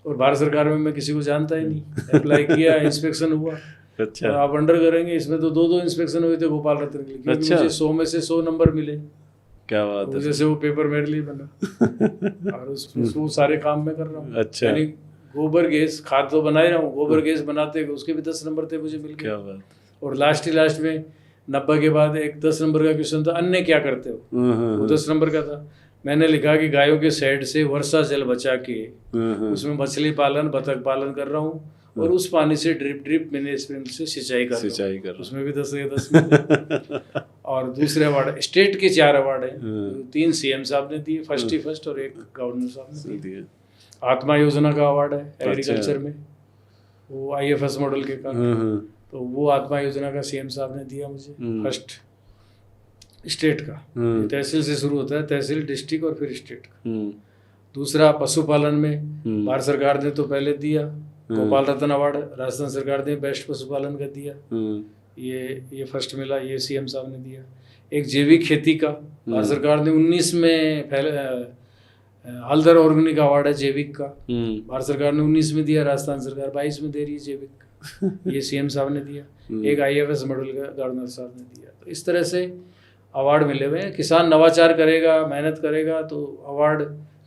[SPEAKER 2] और भारत सरकार में मैं किसी को जानता ही नहीं, अप्लाई किया, इंस्पेक्शन हुआ। अच्छा। और आप अंडर करेंगे, इसमें तो 2 इंस्पेक्शन हुए थे गोपाल रत्न के लिए, क्योंकि मुझे 100 में से 100 नंबर मिले।
[SPEAKER 1] क्या बात है।
[SPEAKER 2] जैसे वो पेपर मेरे लिए बना और उसको सारे काम में कर रहा हूँ। अच्छा। यानी गोबर गैस, खाद तो बना ही रहा हूँ, गोबर गैस बनाते उसके भी 10 नंबर थे मुझे मिल गए। क्या बात। और लास्ट में 90 के बाद एक 10 नंबर का क्वेश्चन था, अन्य क्या करते हो, वो 10 नंबर का था। मैंने लिखा कि गायों के शेड से वर्षा जल बचा के उसमें मछली पालन, बतख पालन कर रहा हूँ, और उस पानी से ड्रिप मैनेजमेंट से सिंचाई कर रहा हूँ, उसमें भी 10 के 10 मिले। और दूसरे अवार्ड स्टेट के 4 अवार्ड हैं, 3 सीएम साहब ने दिए, फर्स्ट और एक गवर्नर साहब ने दिए। आत्मा योजना का अवार्ड है एग्रीकल्चर में, वो IFS मॉडल के कारण, तो वो आत्मा योजना का सीएम साहब ने दिया मुझे फर्स्ट स्टेट का। तहसील से शुरू होता है, तहसील, डिस्ट्रिक्ट और फिर स्टेट का। दूसरा पशुपालन में भारत सरकार ने तो पहले दिया गोपाल रत्न अवार्ड, राजस्थान सरकार ने बेस्ट पशुपालन का दिया, ये फर्स्ट मिला, ये सीएम साहब ने दिया। एक जैविक खेती का भारत सरकार ने 19 में हल्दर ऑर्गेनिक अवार्ड है जैविक का, भारत सरकार ने 19 में दिया, राजस्थान सरकार 22 में दे रही है जैविक का, ये सीएम साहब ने दिया। एक IFS मॉडल का गवर्नर साहब ने दिया। तो इस तरह से अवार्ड मिले हुए हैं। किसान नवाचार करेगा, मेहनत करेगा तो अवार्ड,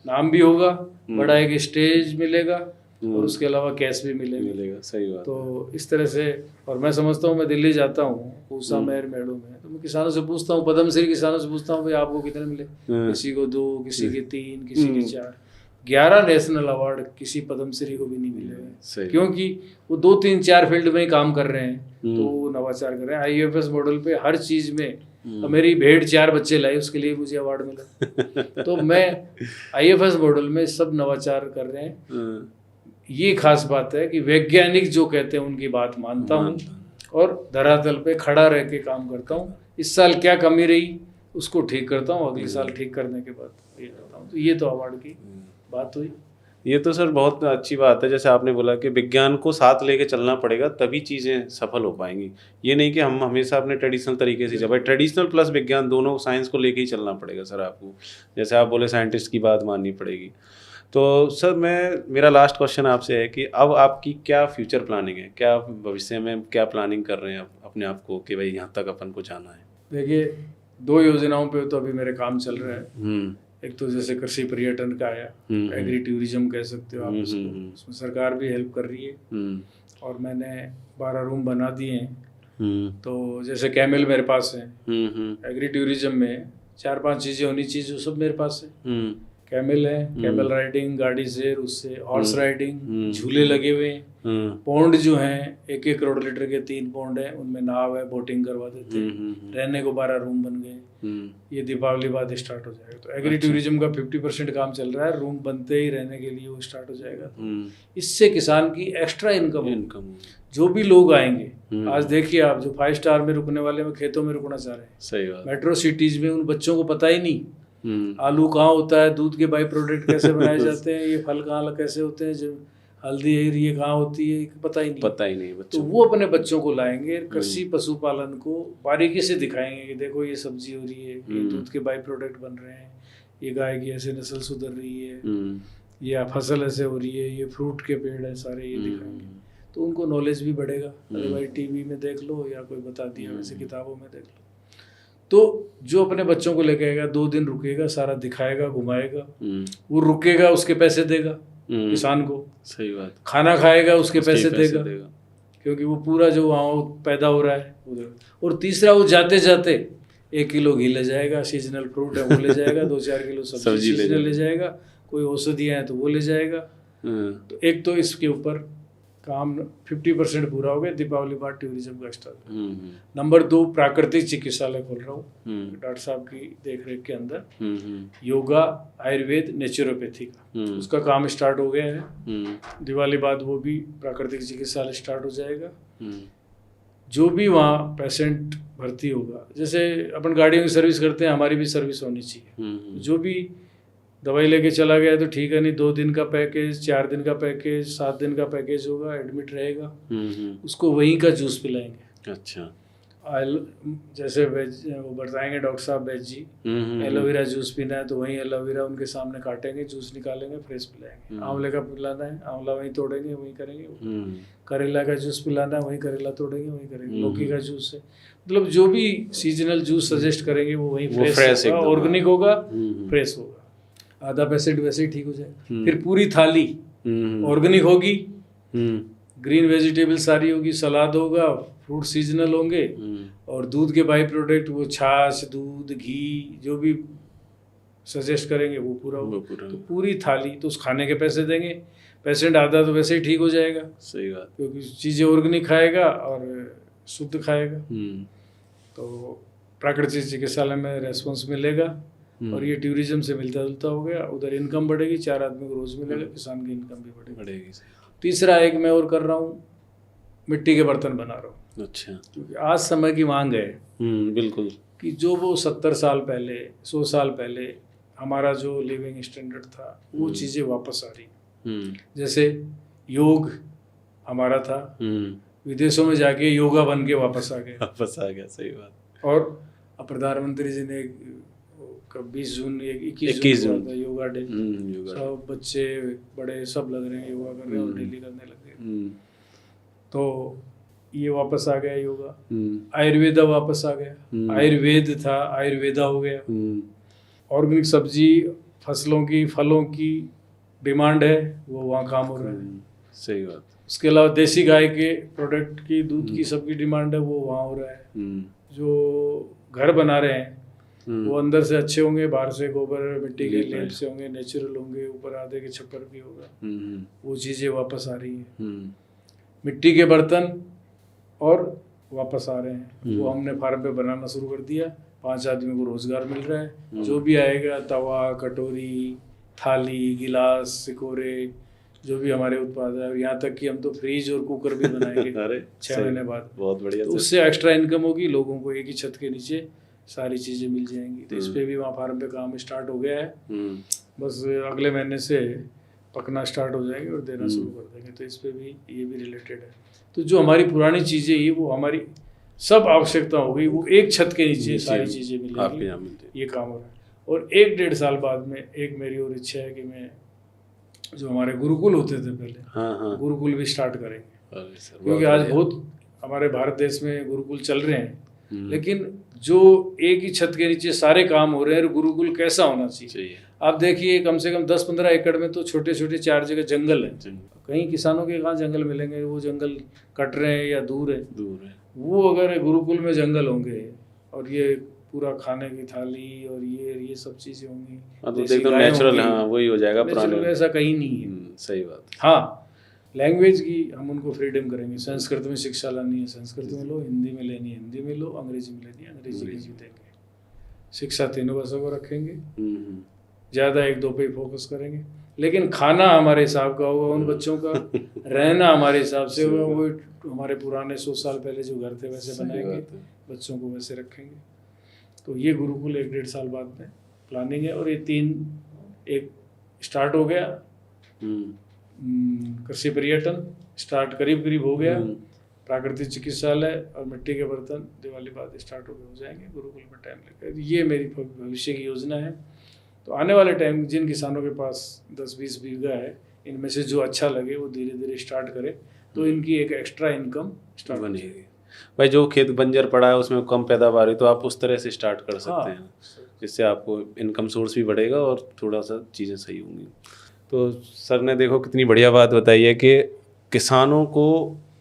[SPEAKER 2] नाम भी होगा, बड़ा एक स्टेज मिलेगा, और उसके अलावा कैश भी मिलेगा। सही बात। तो इस तरह से, और मैं समझता हूँ, मैं दिल्ली जाता हूँ पूसा मेहर मेड़ों में, तो मैं किसानों से पूछता हूँ, पद्मश्री किसानों से पूछता हूँ, भाई आपको कितने मिले, किसी को 2, किसी के 3, किसी के 4। 11 नेशनल अवार्ड किसी पद्मश्री को भी नहीं मिले हैं, क्योंकि वो 2, 3, 4 फील्ड में ही काम कर रहे हैं, तो वो नवाचार कर रहे हैं। IFS मॉडल पे हर चीज में, मेरी भेड़ 4 बच्चे लाई, उसके लिए मुझे अवार्ड मिला। तो मैं IFS मॉडल में सब नवाचार कर रहे हैं। ये खास बात है कि वैज्ञानिक जो कहते हैं उनकी बात मानता हूँ, और धरातल पे खड़ा रह के काम करता हूँ। इस साल क्या कमी रही उसको ठीक करता हूँ, अगले साल ठीक करने के बाद ये करता हूँ। तो ये तो अवार्ड की बात हुई।
[SPEAKER 1] ये तो सर बहुत अच्छी बात है, जैसे आपने बोला कि विज्ञान को साथ लेके चलना पड़ेगा, तभी चीज़ें सफल हो पाएंगी। ये नहीं कि हम हमेशा अपने ट्रेडिशनल तरीके से, जब ट्रेडिशनल प्लस विज्ञान दोनों साइंस को लेके ही चलना पड़ेगा सर आपको। जैसे आप बोले साइंटिस्ट की बात माननी पड़ेगी। तो सर मेरा लास्ट क्वेश्चन आपसे है कि अब आपकी क्या फ्यूचर प्लानिंग है, क्या भविष्य में क्या प्लानिंग कर रहे हैं अपने आप को कि भाई यहाँ तक अपन को जाना है?
[SPEAKER 2] देखिए, 2 योजनाओं पे तो अभी मेरे काम चल रहे हैं। एक तो जैसे कृषि पर्यटन का आया, एग्री टूरिज्म कह सकते हो आप उसको, उसमें सरकार भी हेल्प कर रही है, और मैंने 12 रूम बना दिए हैं। तो जैसे कैमल मेरे पास है, एग्री टूरिज्म में 4-5 चीज़ें होनी चाहिए जो सब मेरे पास है। कैमल है, कैमल राइडिंग, गाड़ी से उससे हॉर्स राइडिंग, झूले लगे हुए हैं।
[SPEAKER 1] हम्म,
[SPEAKER 2] पौंड जो हैं 1-1 करोड़ लीटर के 3 पौंड हैं, उनमें नाव है, बोटिंग करवा देते हैं। रहने को 12 रूम बन गए। ये दीपावली बाद स्टार्ट हो जाएगा। तो एग्री टूरिज्म का 50% काम चल रहा है, रूम बनते ही रहने के लिए वो स्टार्ट हो जाएगा। इससे किसान की एक्स्ट्रा इनकम जो भी लोग आएंगे। आज देखिए आप, जो 5 स्टार में रुकने वाले में खेतों में रुकना चाह रहे हैं,
[SPEAKER 1] सही बात।
[SPEAKER 2] मेट्रो सिटीज में उन बच्चों को पता ही नहीं आलू कहाँ होता है, दूध के बाई प्रोडक्ट कैसे बनाए जाते हैं, ये फल कहाँ कैसे होते हैं, जो हल्दी है ये कहाँ होती है, पता ही नहीं
[SPEAKER 1] बच्चों।
[SPEAKER 2] तो वो अपने बच्चों को लाएंगे, कृषि पशुपालन को बारीकी से दिखाएंगे कि देखो ये सब्जी हो रही है, ये दूध के बाई प्रोडक्ट बन रहे हैं, ये गाय की ऐसे नस्ल सुधर रही है, ये फसल ऐसे हो रही है, ये फ्रूट के पेड़ है सारे, ये दिखाएंगे। तो उनको नॉलेज भी बढ़ेगा। अरे भाई टीवी में देख लो या कोई बता दिया, वैसे किताबों में देख लो। तो जो अपने बच्चों को लेके आएगा, 2 दिन रुकेगा, सारा दिखाएगा, घुमाएगा, वो रुकेगा, उसके पैसे देगा किसान को।
[SPEAKER 1] सही बात।
[SPEAKER 2] खाना खाएगा, उसके पैसे देगा, क्योंकि वो पूरा जो वहाँ पैदा हो रहा है उधर। और तीसरा, वो जाते जाते 1 किलो घी ले जाएगा, सीजनल फ्रूट है वो ले जाएगा, 2-4 किलो सब्जी ले जाएगा, कोई औषधियाँ हैं तो वो ले जाएगा। तो एक तो इसके ऊपर काम 50% पूरा हो गया। दीपावली बाद टूरिज्म का स्टार्ट। नंबर 2, प्राकृतिक चिकित्सालय खोल रहा हूँ डॉक्टर साहब की देखरेख के अंदर, योगा, आयुर्वेद, नेचुरोपैथी का, उसका काम स्टार्ट हो गया है। दिवाली बाद वो भी प्राकृतिक चिकित्सालय स्टार्ट हो जाएगा। जो भी वहाँ पेशेंट भर्ती होगा, जैसे अपन गाड़ियों की सर्विस करते हैं, हमारी भी सर्विस होनी चाहिए। जो भी दवाई लेके चला गया तो ठीक है, नहीं 2 दिन का पैकेज, 4 दिन का पैकेज, 7 दिन का पैकेज होगा, एडमिट रहेगा, उसको वहीं का जूस पिलाएंगे।
[SPEAKER 1] अच्छा।
[SPEAKER 2] जैसे वेज वो बताएंगे डॉक्टर साहब, वेज जी एलोवेरा जूस पीना है तो वहीं एलोवेरा उनके सामने काटेंगे, जूस निकालेंगे, फ्रेश पिलाएंगे। आंवले का पिलाना है, आंवला वहीं तोड़ेंगे, वहीं करेंगे। करेला का जूस पिलाना है, वहीं करेला तोड़ेंगे, वहीं करेंगे। लौकी का जूस है, मतलब जो भी सीजनल जूस सजेस्ट करेंगे वो वहीं फ्रेश होगा, ऑर्गेनिक होगा, फ्रेश होगा। आधा पेशेंट वैसे ही ठीक हो जाए। फिर पूरी थाली ऑर्गेनिक होगी, ग्रीन वेजिटेबल सारी होगी, सलाद होगा, फ्रूट सीजनल होंगे, और दूध के बाई प्रोडक्ट, वो छाछ, दूध, घी, जो भी सजेस्ट करेंगे वो पूरा होगा। तो पूरी थाली, तो उस खाने के पैसे देंगे। पेशेंट आधा तो वैसे ही ठीक हो जाएगा।
[SPEAKER 1] सही बात।
[SPEAKER 2] क्योंकि चीज़ें ऑर्गेनिक खाएगा और शुद्ध खाएगा। तो प्राकृतिक चिकित्सालय में रेस्पॉन्स मिलेगा, और ये टूरिज्म से मिलता जुलता हो गया। उधर इनकम बढ़ेगी, 4 आदमी को रोज मिलेगा, किसान की इनकम भी बढ़ेगी। तीसरा एक मैं और कर रहा हूँ, मिट्टी के बर्तन बना रहा हूँ।
[SPEAKER 1] अच्छा।
[SPEAKER 2] क्योंकि आज समय की मांग है।
[SPEAKER 1] बिल्कुल। कि
[SPEAKER 2] जो वो 70 साल पहले, 100 साल पहले हमारा जो लिविंग स्टैंडर्ड था, वो चीज़ें वापस आ रही। जैसे योग हमारा था, विदेशों में जाके योगा बन के वापस आ गया। सही बात। और प्रधानमंत्री जी ने 20 जून 21 जून योगा डे, सब बच्चे बड़े सब लग रहे हैं, योगा कर रहे हैं और डेली करने लग गए। तो ये वापस आ गया योगा। आयुर्वेदा वापस आ गया। आयुर्वेद था, आयुर्वेदा हो गया। ऑर्गेनिक सब्जी, फसलों की, फलों की डिमांड है, वो वहाँ काम हो रहा है। सही बात। उसके अलावा देसी गाय के प्रोडक्ट की, दूध की, सबकी डिमांड है, वो वहाँ हो रहा है। जो घर बना रहे हैं वो अंदर से अच्छे होंगे, बाहर से गोबर मिट्टी के लेप से होंगे, नेचुरल होंगे, ऊपर आधे के छप्पर भी होगा। वो चीज़ें वापस आ रही हैं। मिट्टी के बर्तन और वापस आ रहे हैं। वो हमने फार्म पे बनाना शुरू कर दिया। 5 आदमी को रोजगार मिल रहा है। जो भी आएगा, तवा, कटोरी, थाली, गिलास, सिकोरे, जो भी हमारे उत्पाद है, यहाँ तक कि हम तो फ्रिज और कुकर भी बनाएंगे 6 महीने बाद। बहुत बढ़िया। तो उससे एक्स्ट्रा इनकम होगी, लोगों को एक ही छत के नीचे सारी चीज़ें मिल जाएंगी। तो इस पे भी वहाँ फार्म पे काम स्टार्ट हो गया है। बस अगले महीने से पकना स्टार्ट हो जाएंगे और देना शुरू कर देंगे। तो इस पे भी ये भी रिलेटेड है। तो जो हमारी पुरानी चीज़ें ये, वो हमारी सब आवश्यकता हो गई, वो एक छत के नीचे सारी चीज़ें मिलेंगी। ये काम हो रहा है। और 1-1.5 साल बाद में एक मेरी और इच्छा है कि मैं, जो हमारे गुरुकुल होते थे पहले, गुरुकुल भी स्टार्ट करेंगे। क्योंकि आज बहुत हमारे भारत देश में गुरुकुल चल रहे हैं, लेकिन जो एक ही छत के नीचे सारे काम हो रहे हैं, गुरुकुल कैसा होना चाहिए। आप देखिए, कम से कम 10-15 एकड़ में तो छोटे छोटे 4 जगह जंगल है। कहीं किसानों के कहाँ जंगल मिलेंगे, वो जंगल कट रहे हैं या दूर है। वो अगर गुरुकुल में जंगल होंगे और ये पूरा खाने की थाली और ये सब चीज़ें होंगी,
[SPEAKER 1] हाँ, तो
[SPEAKER 2] देसी
[SPEAKER 1] एकदम
[SPEAKER 2] गाय
[SPEAKER 1] नेचुरल,
[SPEAKER 2] होंगी।
[SPEAKER 1] हाँ वही हो जाएगा पुराने।
[SPEAKER 2] नेचुरल ऐसा कहीं नहीं है।
[SPEAKER 1] सही बात।
[SPEAKER 2] हाँ, लैंग्वेज की हम उनको फ्रीडम करेंगे। संस्कृत में शिक्षा लानी है संस्कृत में लो, हिंदी में लेनी है हिंदी में लो, अंग्रेजी में लेनी है अंग्रेजी में भी देंगे। शिक्षा तीनों भाषा को रखेंगे, ज़्यादा एक दो पे फोकस करेंगे, लेकिन खाना हमारे हिसाब का होगा उन बच्चों का, रहना हमारे हिसाब से होगा। वो हमारे पुराने 100 साल पहले जो घर थे वैसे बनाएंगे, बच्चों को वैसे रखेंगे। तो ये गुरुकुल 1-1.5 साल बाद में प्लानिंग है। और ये 3 एक स्टार्ट हो गया, कृषि पर्यटन स्टार्ट करीब हो गया, प्राकृतिक चिकित्सालय और मिट्टी के बर्तन दिवाली बाद स्टार्ट हो जाएंगे। गुरुकुल में टाइम लगेगा। ये मेरी भविष्य की योजना है। तो आने वाले टाइम जिन किसानों के पास 10-20 बीघा है, इनमें से जो अच्छा लगे वो धीरे धीरे स्टार्ट करे, तो इनकी एक एक्स्ट्रा इनकम स्टार्ट बनेगी।
[SPEAKER 1] भाई जो खेत बंजर पड़ा है उसमें कम पैदावार है, तो आप उस तरह से स्टार्ट कर सकते हैं, जिससे आपको इनकम सोर्स भी बढ़ेगा और थोड़ा सा चीज़ें सही होंगी। तो सर ने देखो कितनी बढ़िया बात बताई है कि किसानों को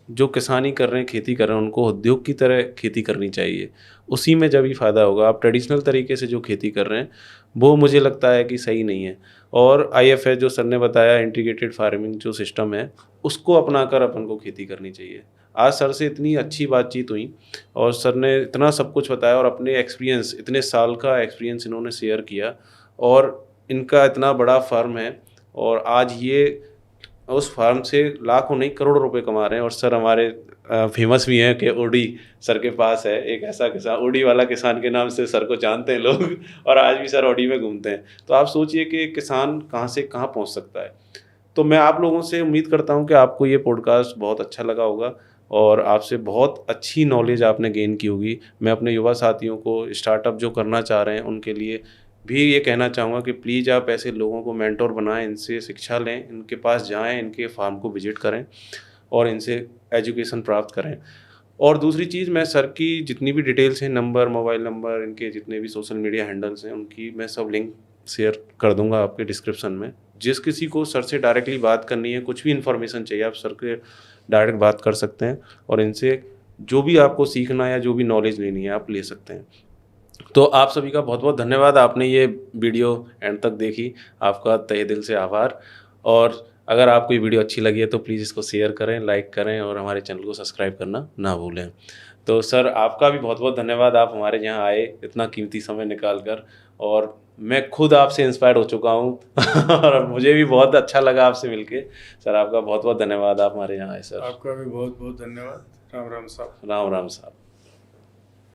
[SPEAKER 1] जो किसानी कर रहे हैं, खेती कर रहे हैं, उनको उद्योग की तरह खेती करनी चाहिए, उसी में जब ही फ़ायदा होगा। आप ट्रेडिशनल तरीके से जो खेती कर रहे हैं वो मुझे लगता है कि सही नहीं है। और IFS जो सर ने बताया, इंटीग्रेटेड फार्मिंग जो सिस्टम है, उसको अपनाकर अपन को खेती करनी चाहिए। आज सर से इतनी अच्छी बातचीत हुई और सर ने इतना सब कुछ बताया और अपने एक्सपीरियंस, इतने साल का एक्सपीरियंस इन्होंने शेयर किया, और इनका इतना बड़ा फार्म है और आज ये उस फार्म से लाखों नहीं करोड़ों रुपए कमा रहे हैं। और सर हमारे फेमस भी हैं कि ओडी सर के पास है एक ऐसा किसान, ओडी वाला किसान के नाम से सर को जानते हैं लोग, और आज भी सर ओडी में घूमते हैं। तो आप सोचिए कि किसान कहाँ से कहाँ पहुँच सकता है। तो मैं आप लोगों से उम्मीद करता हूँ कि आपको ये पॉडकास्ट बहुत अच्छा लगा होगा और आपसे बहुत अच्छी नॉलेज आपने गेन की होगी। मैं अपने युवा साथियों को स्टार्टअप जो करना चाह रहे हैं उनके लिए भी ये कहना चाहूँगा कि प्लीज़ आप ऐसे लोगों को मेंटोर बनाएं, इनसे शिक्षा लें, इनके पास जाएं, इनके फार्म को विजिट करें और इनसे एजुकेशन प्राप्त करें। और दूसरी चीज़, मैं सर की जितनी भी डिटेल्स हैं, नंबर, मोबाइल नंबर, इनके जितने भी सोशल मीडिया हैंडल्स हैं, उनकी मैं सब लिंक शेयर कर दूंगा आपके डिस्क्रिप्शन में। जिस किसी को सर से डायरेक्टली बात करनी है, कुछ भी इन्फॉर्मेशन चाहिए, आप सर के डायरेक्ट बात कर सकते हैं और इनसे जो भी आपको सीखना या जो भी नॉलेज लेनी है आप ले सकते हैं। तो आप सभी का बहुत बहुत धन्यवाद, आपने ये वीडियो एंड तक देखी, आपका तहे दिल से आभार। और अगर आपको ये वीडियो अच्छी लगी है तो प्लीज़ इसको शेयर करें, लाइक करें और हमारे चैनल को सब्सक्राइब करना ना भूलें। तो सर आपका भी बहुत बहुत धन्यवाद, आप हमारे यहाँ आए इतना कीमती समय निकाल कर, और मैं खुद आपसे इंस्पायर हो चुका हूँ और मुझे भी बहुत अच्छा लगा आपसे मिलके। सर आपका बहुत बहुत धन्यवाद, आप हमारे यहाँ आए। सर
[SPEAKER 2] आपका भी बहुत बहुत धन्यवाद। राम राम साहब।
[SPEAKER 1] राम राम साहब।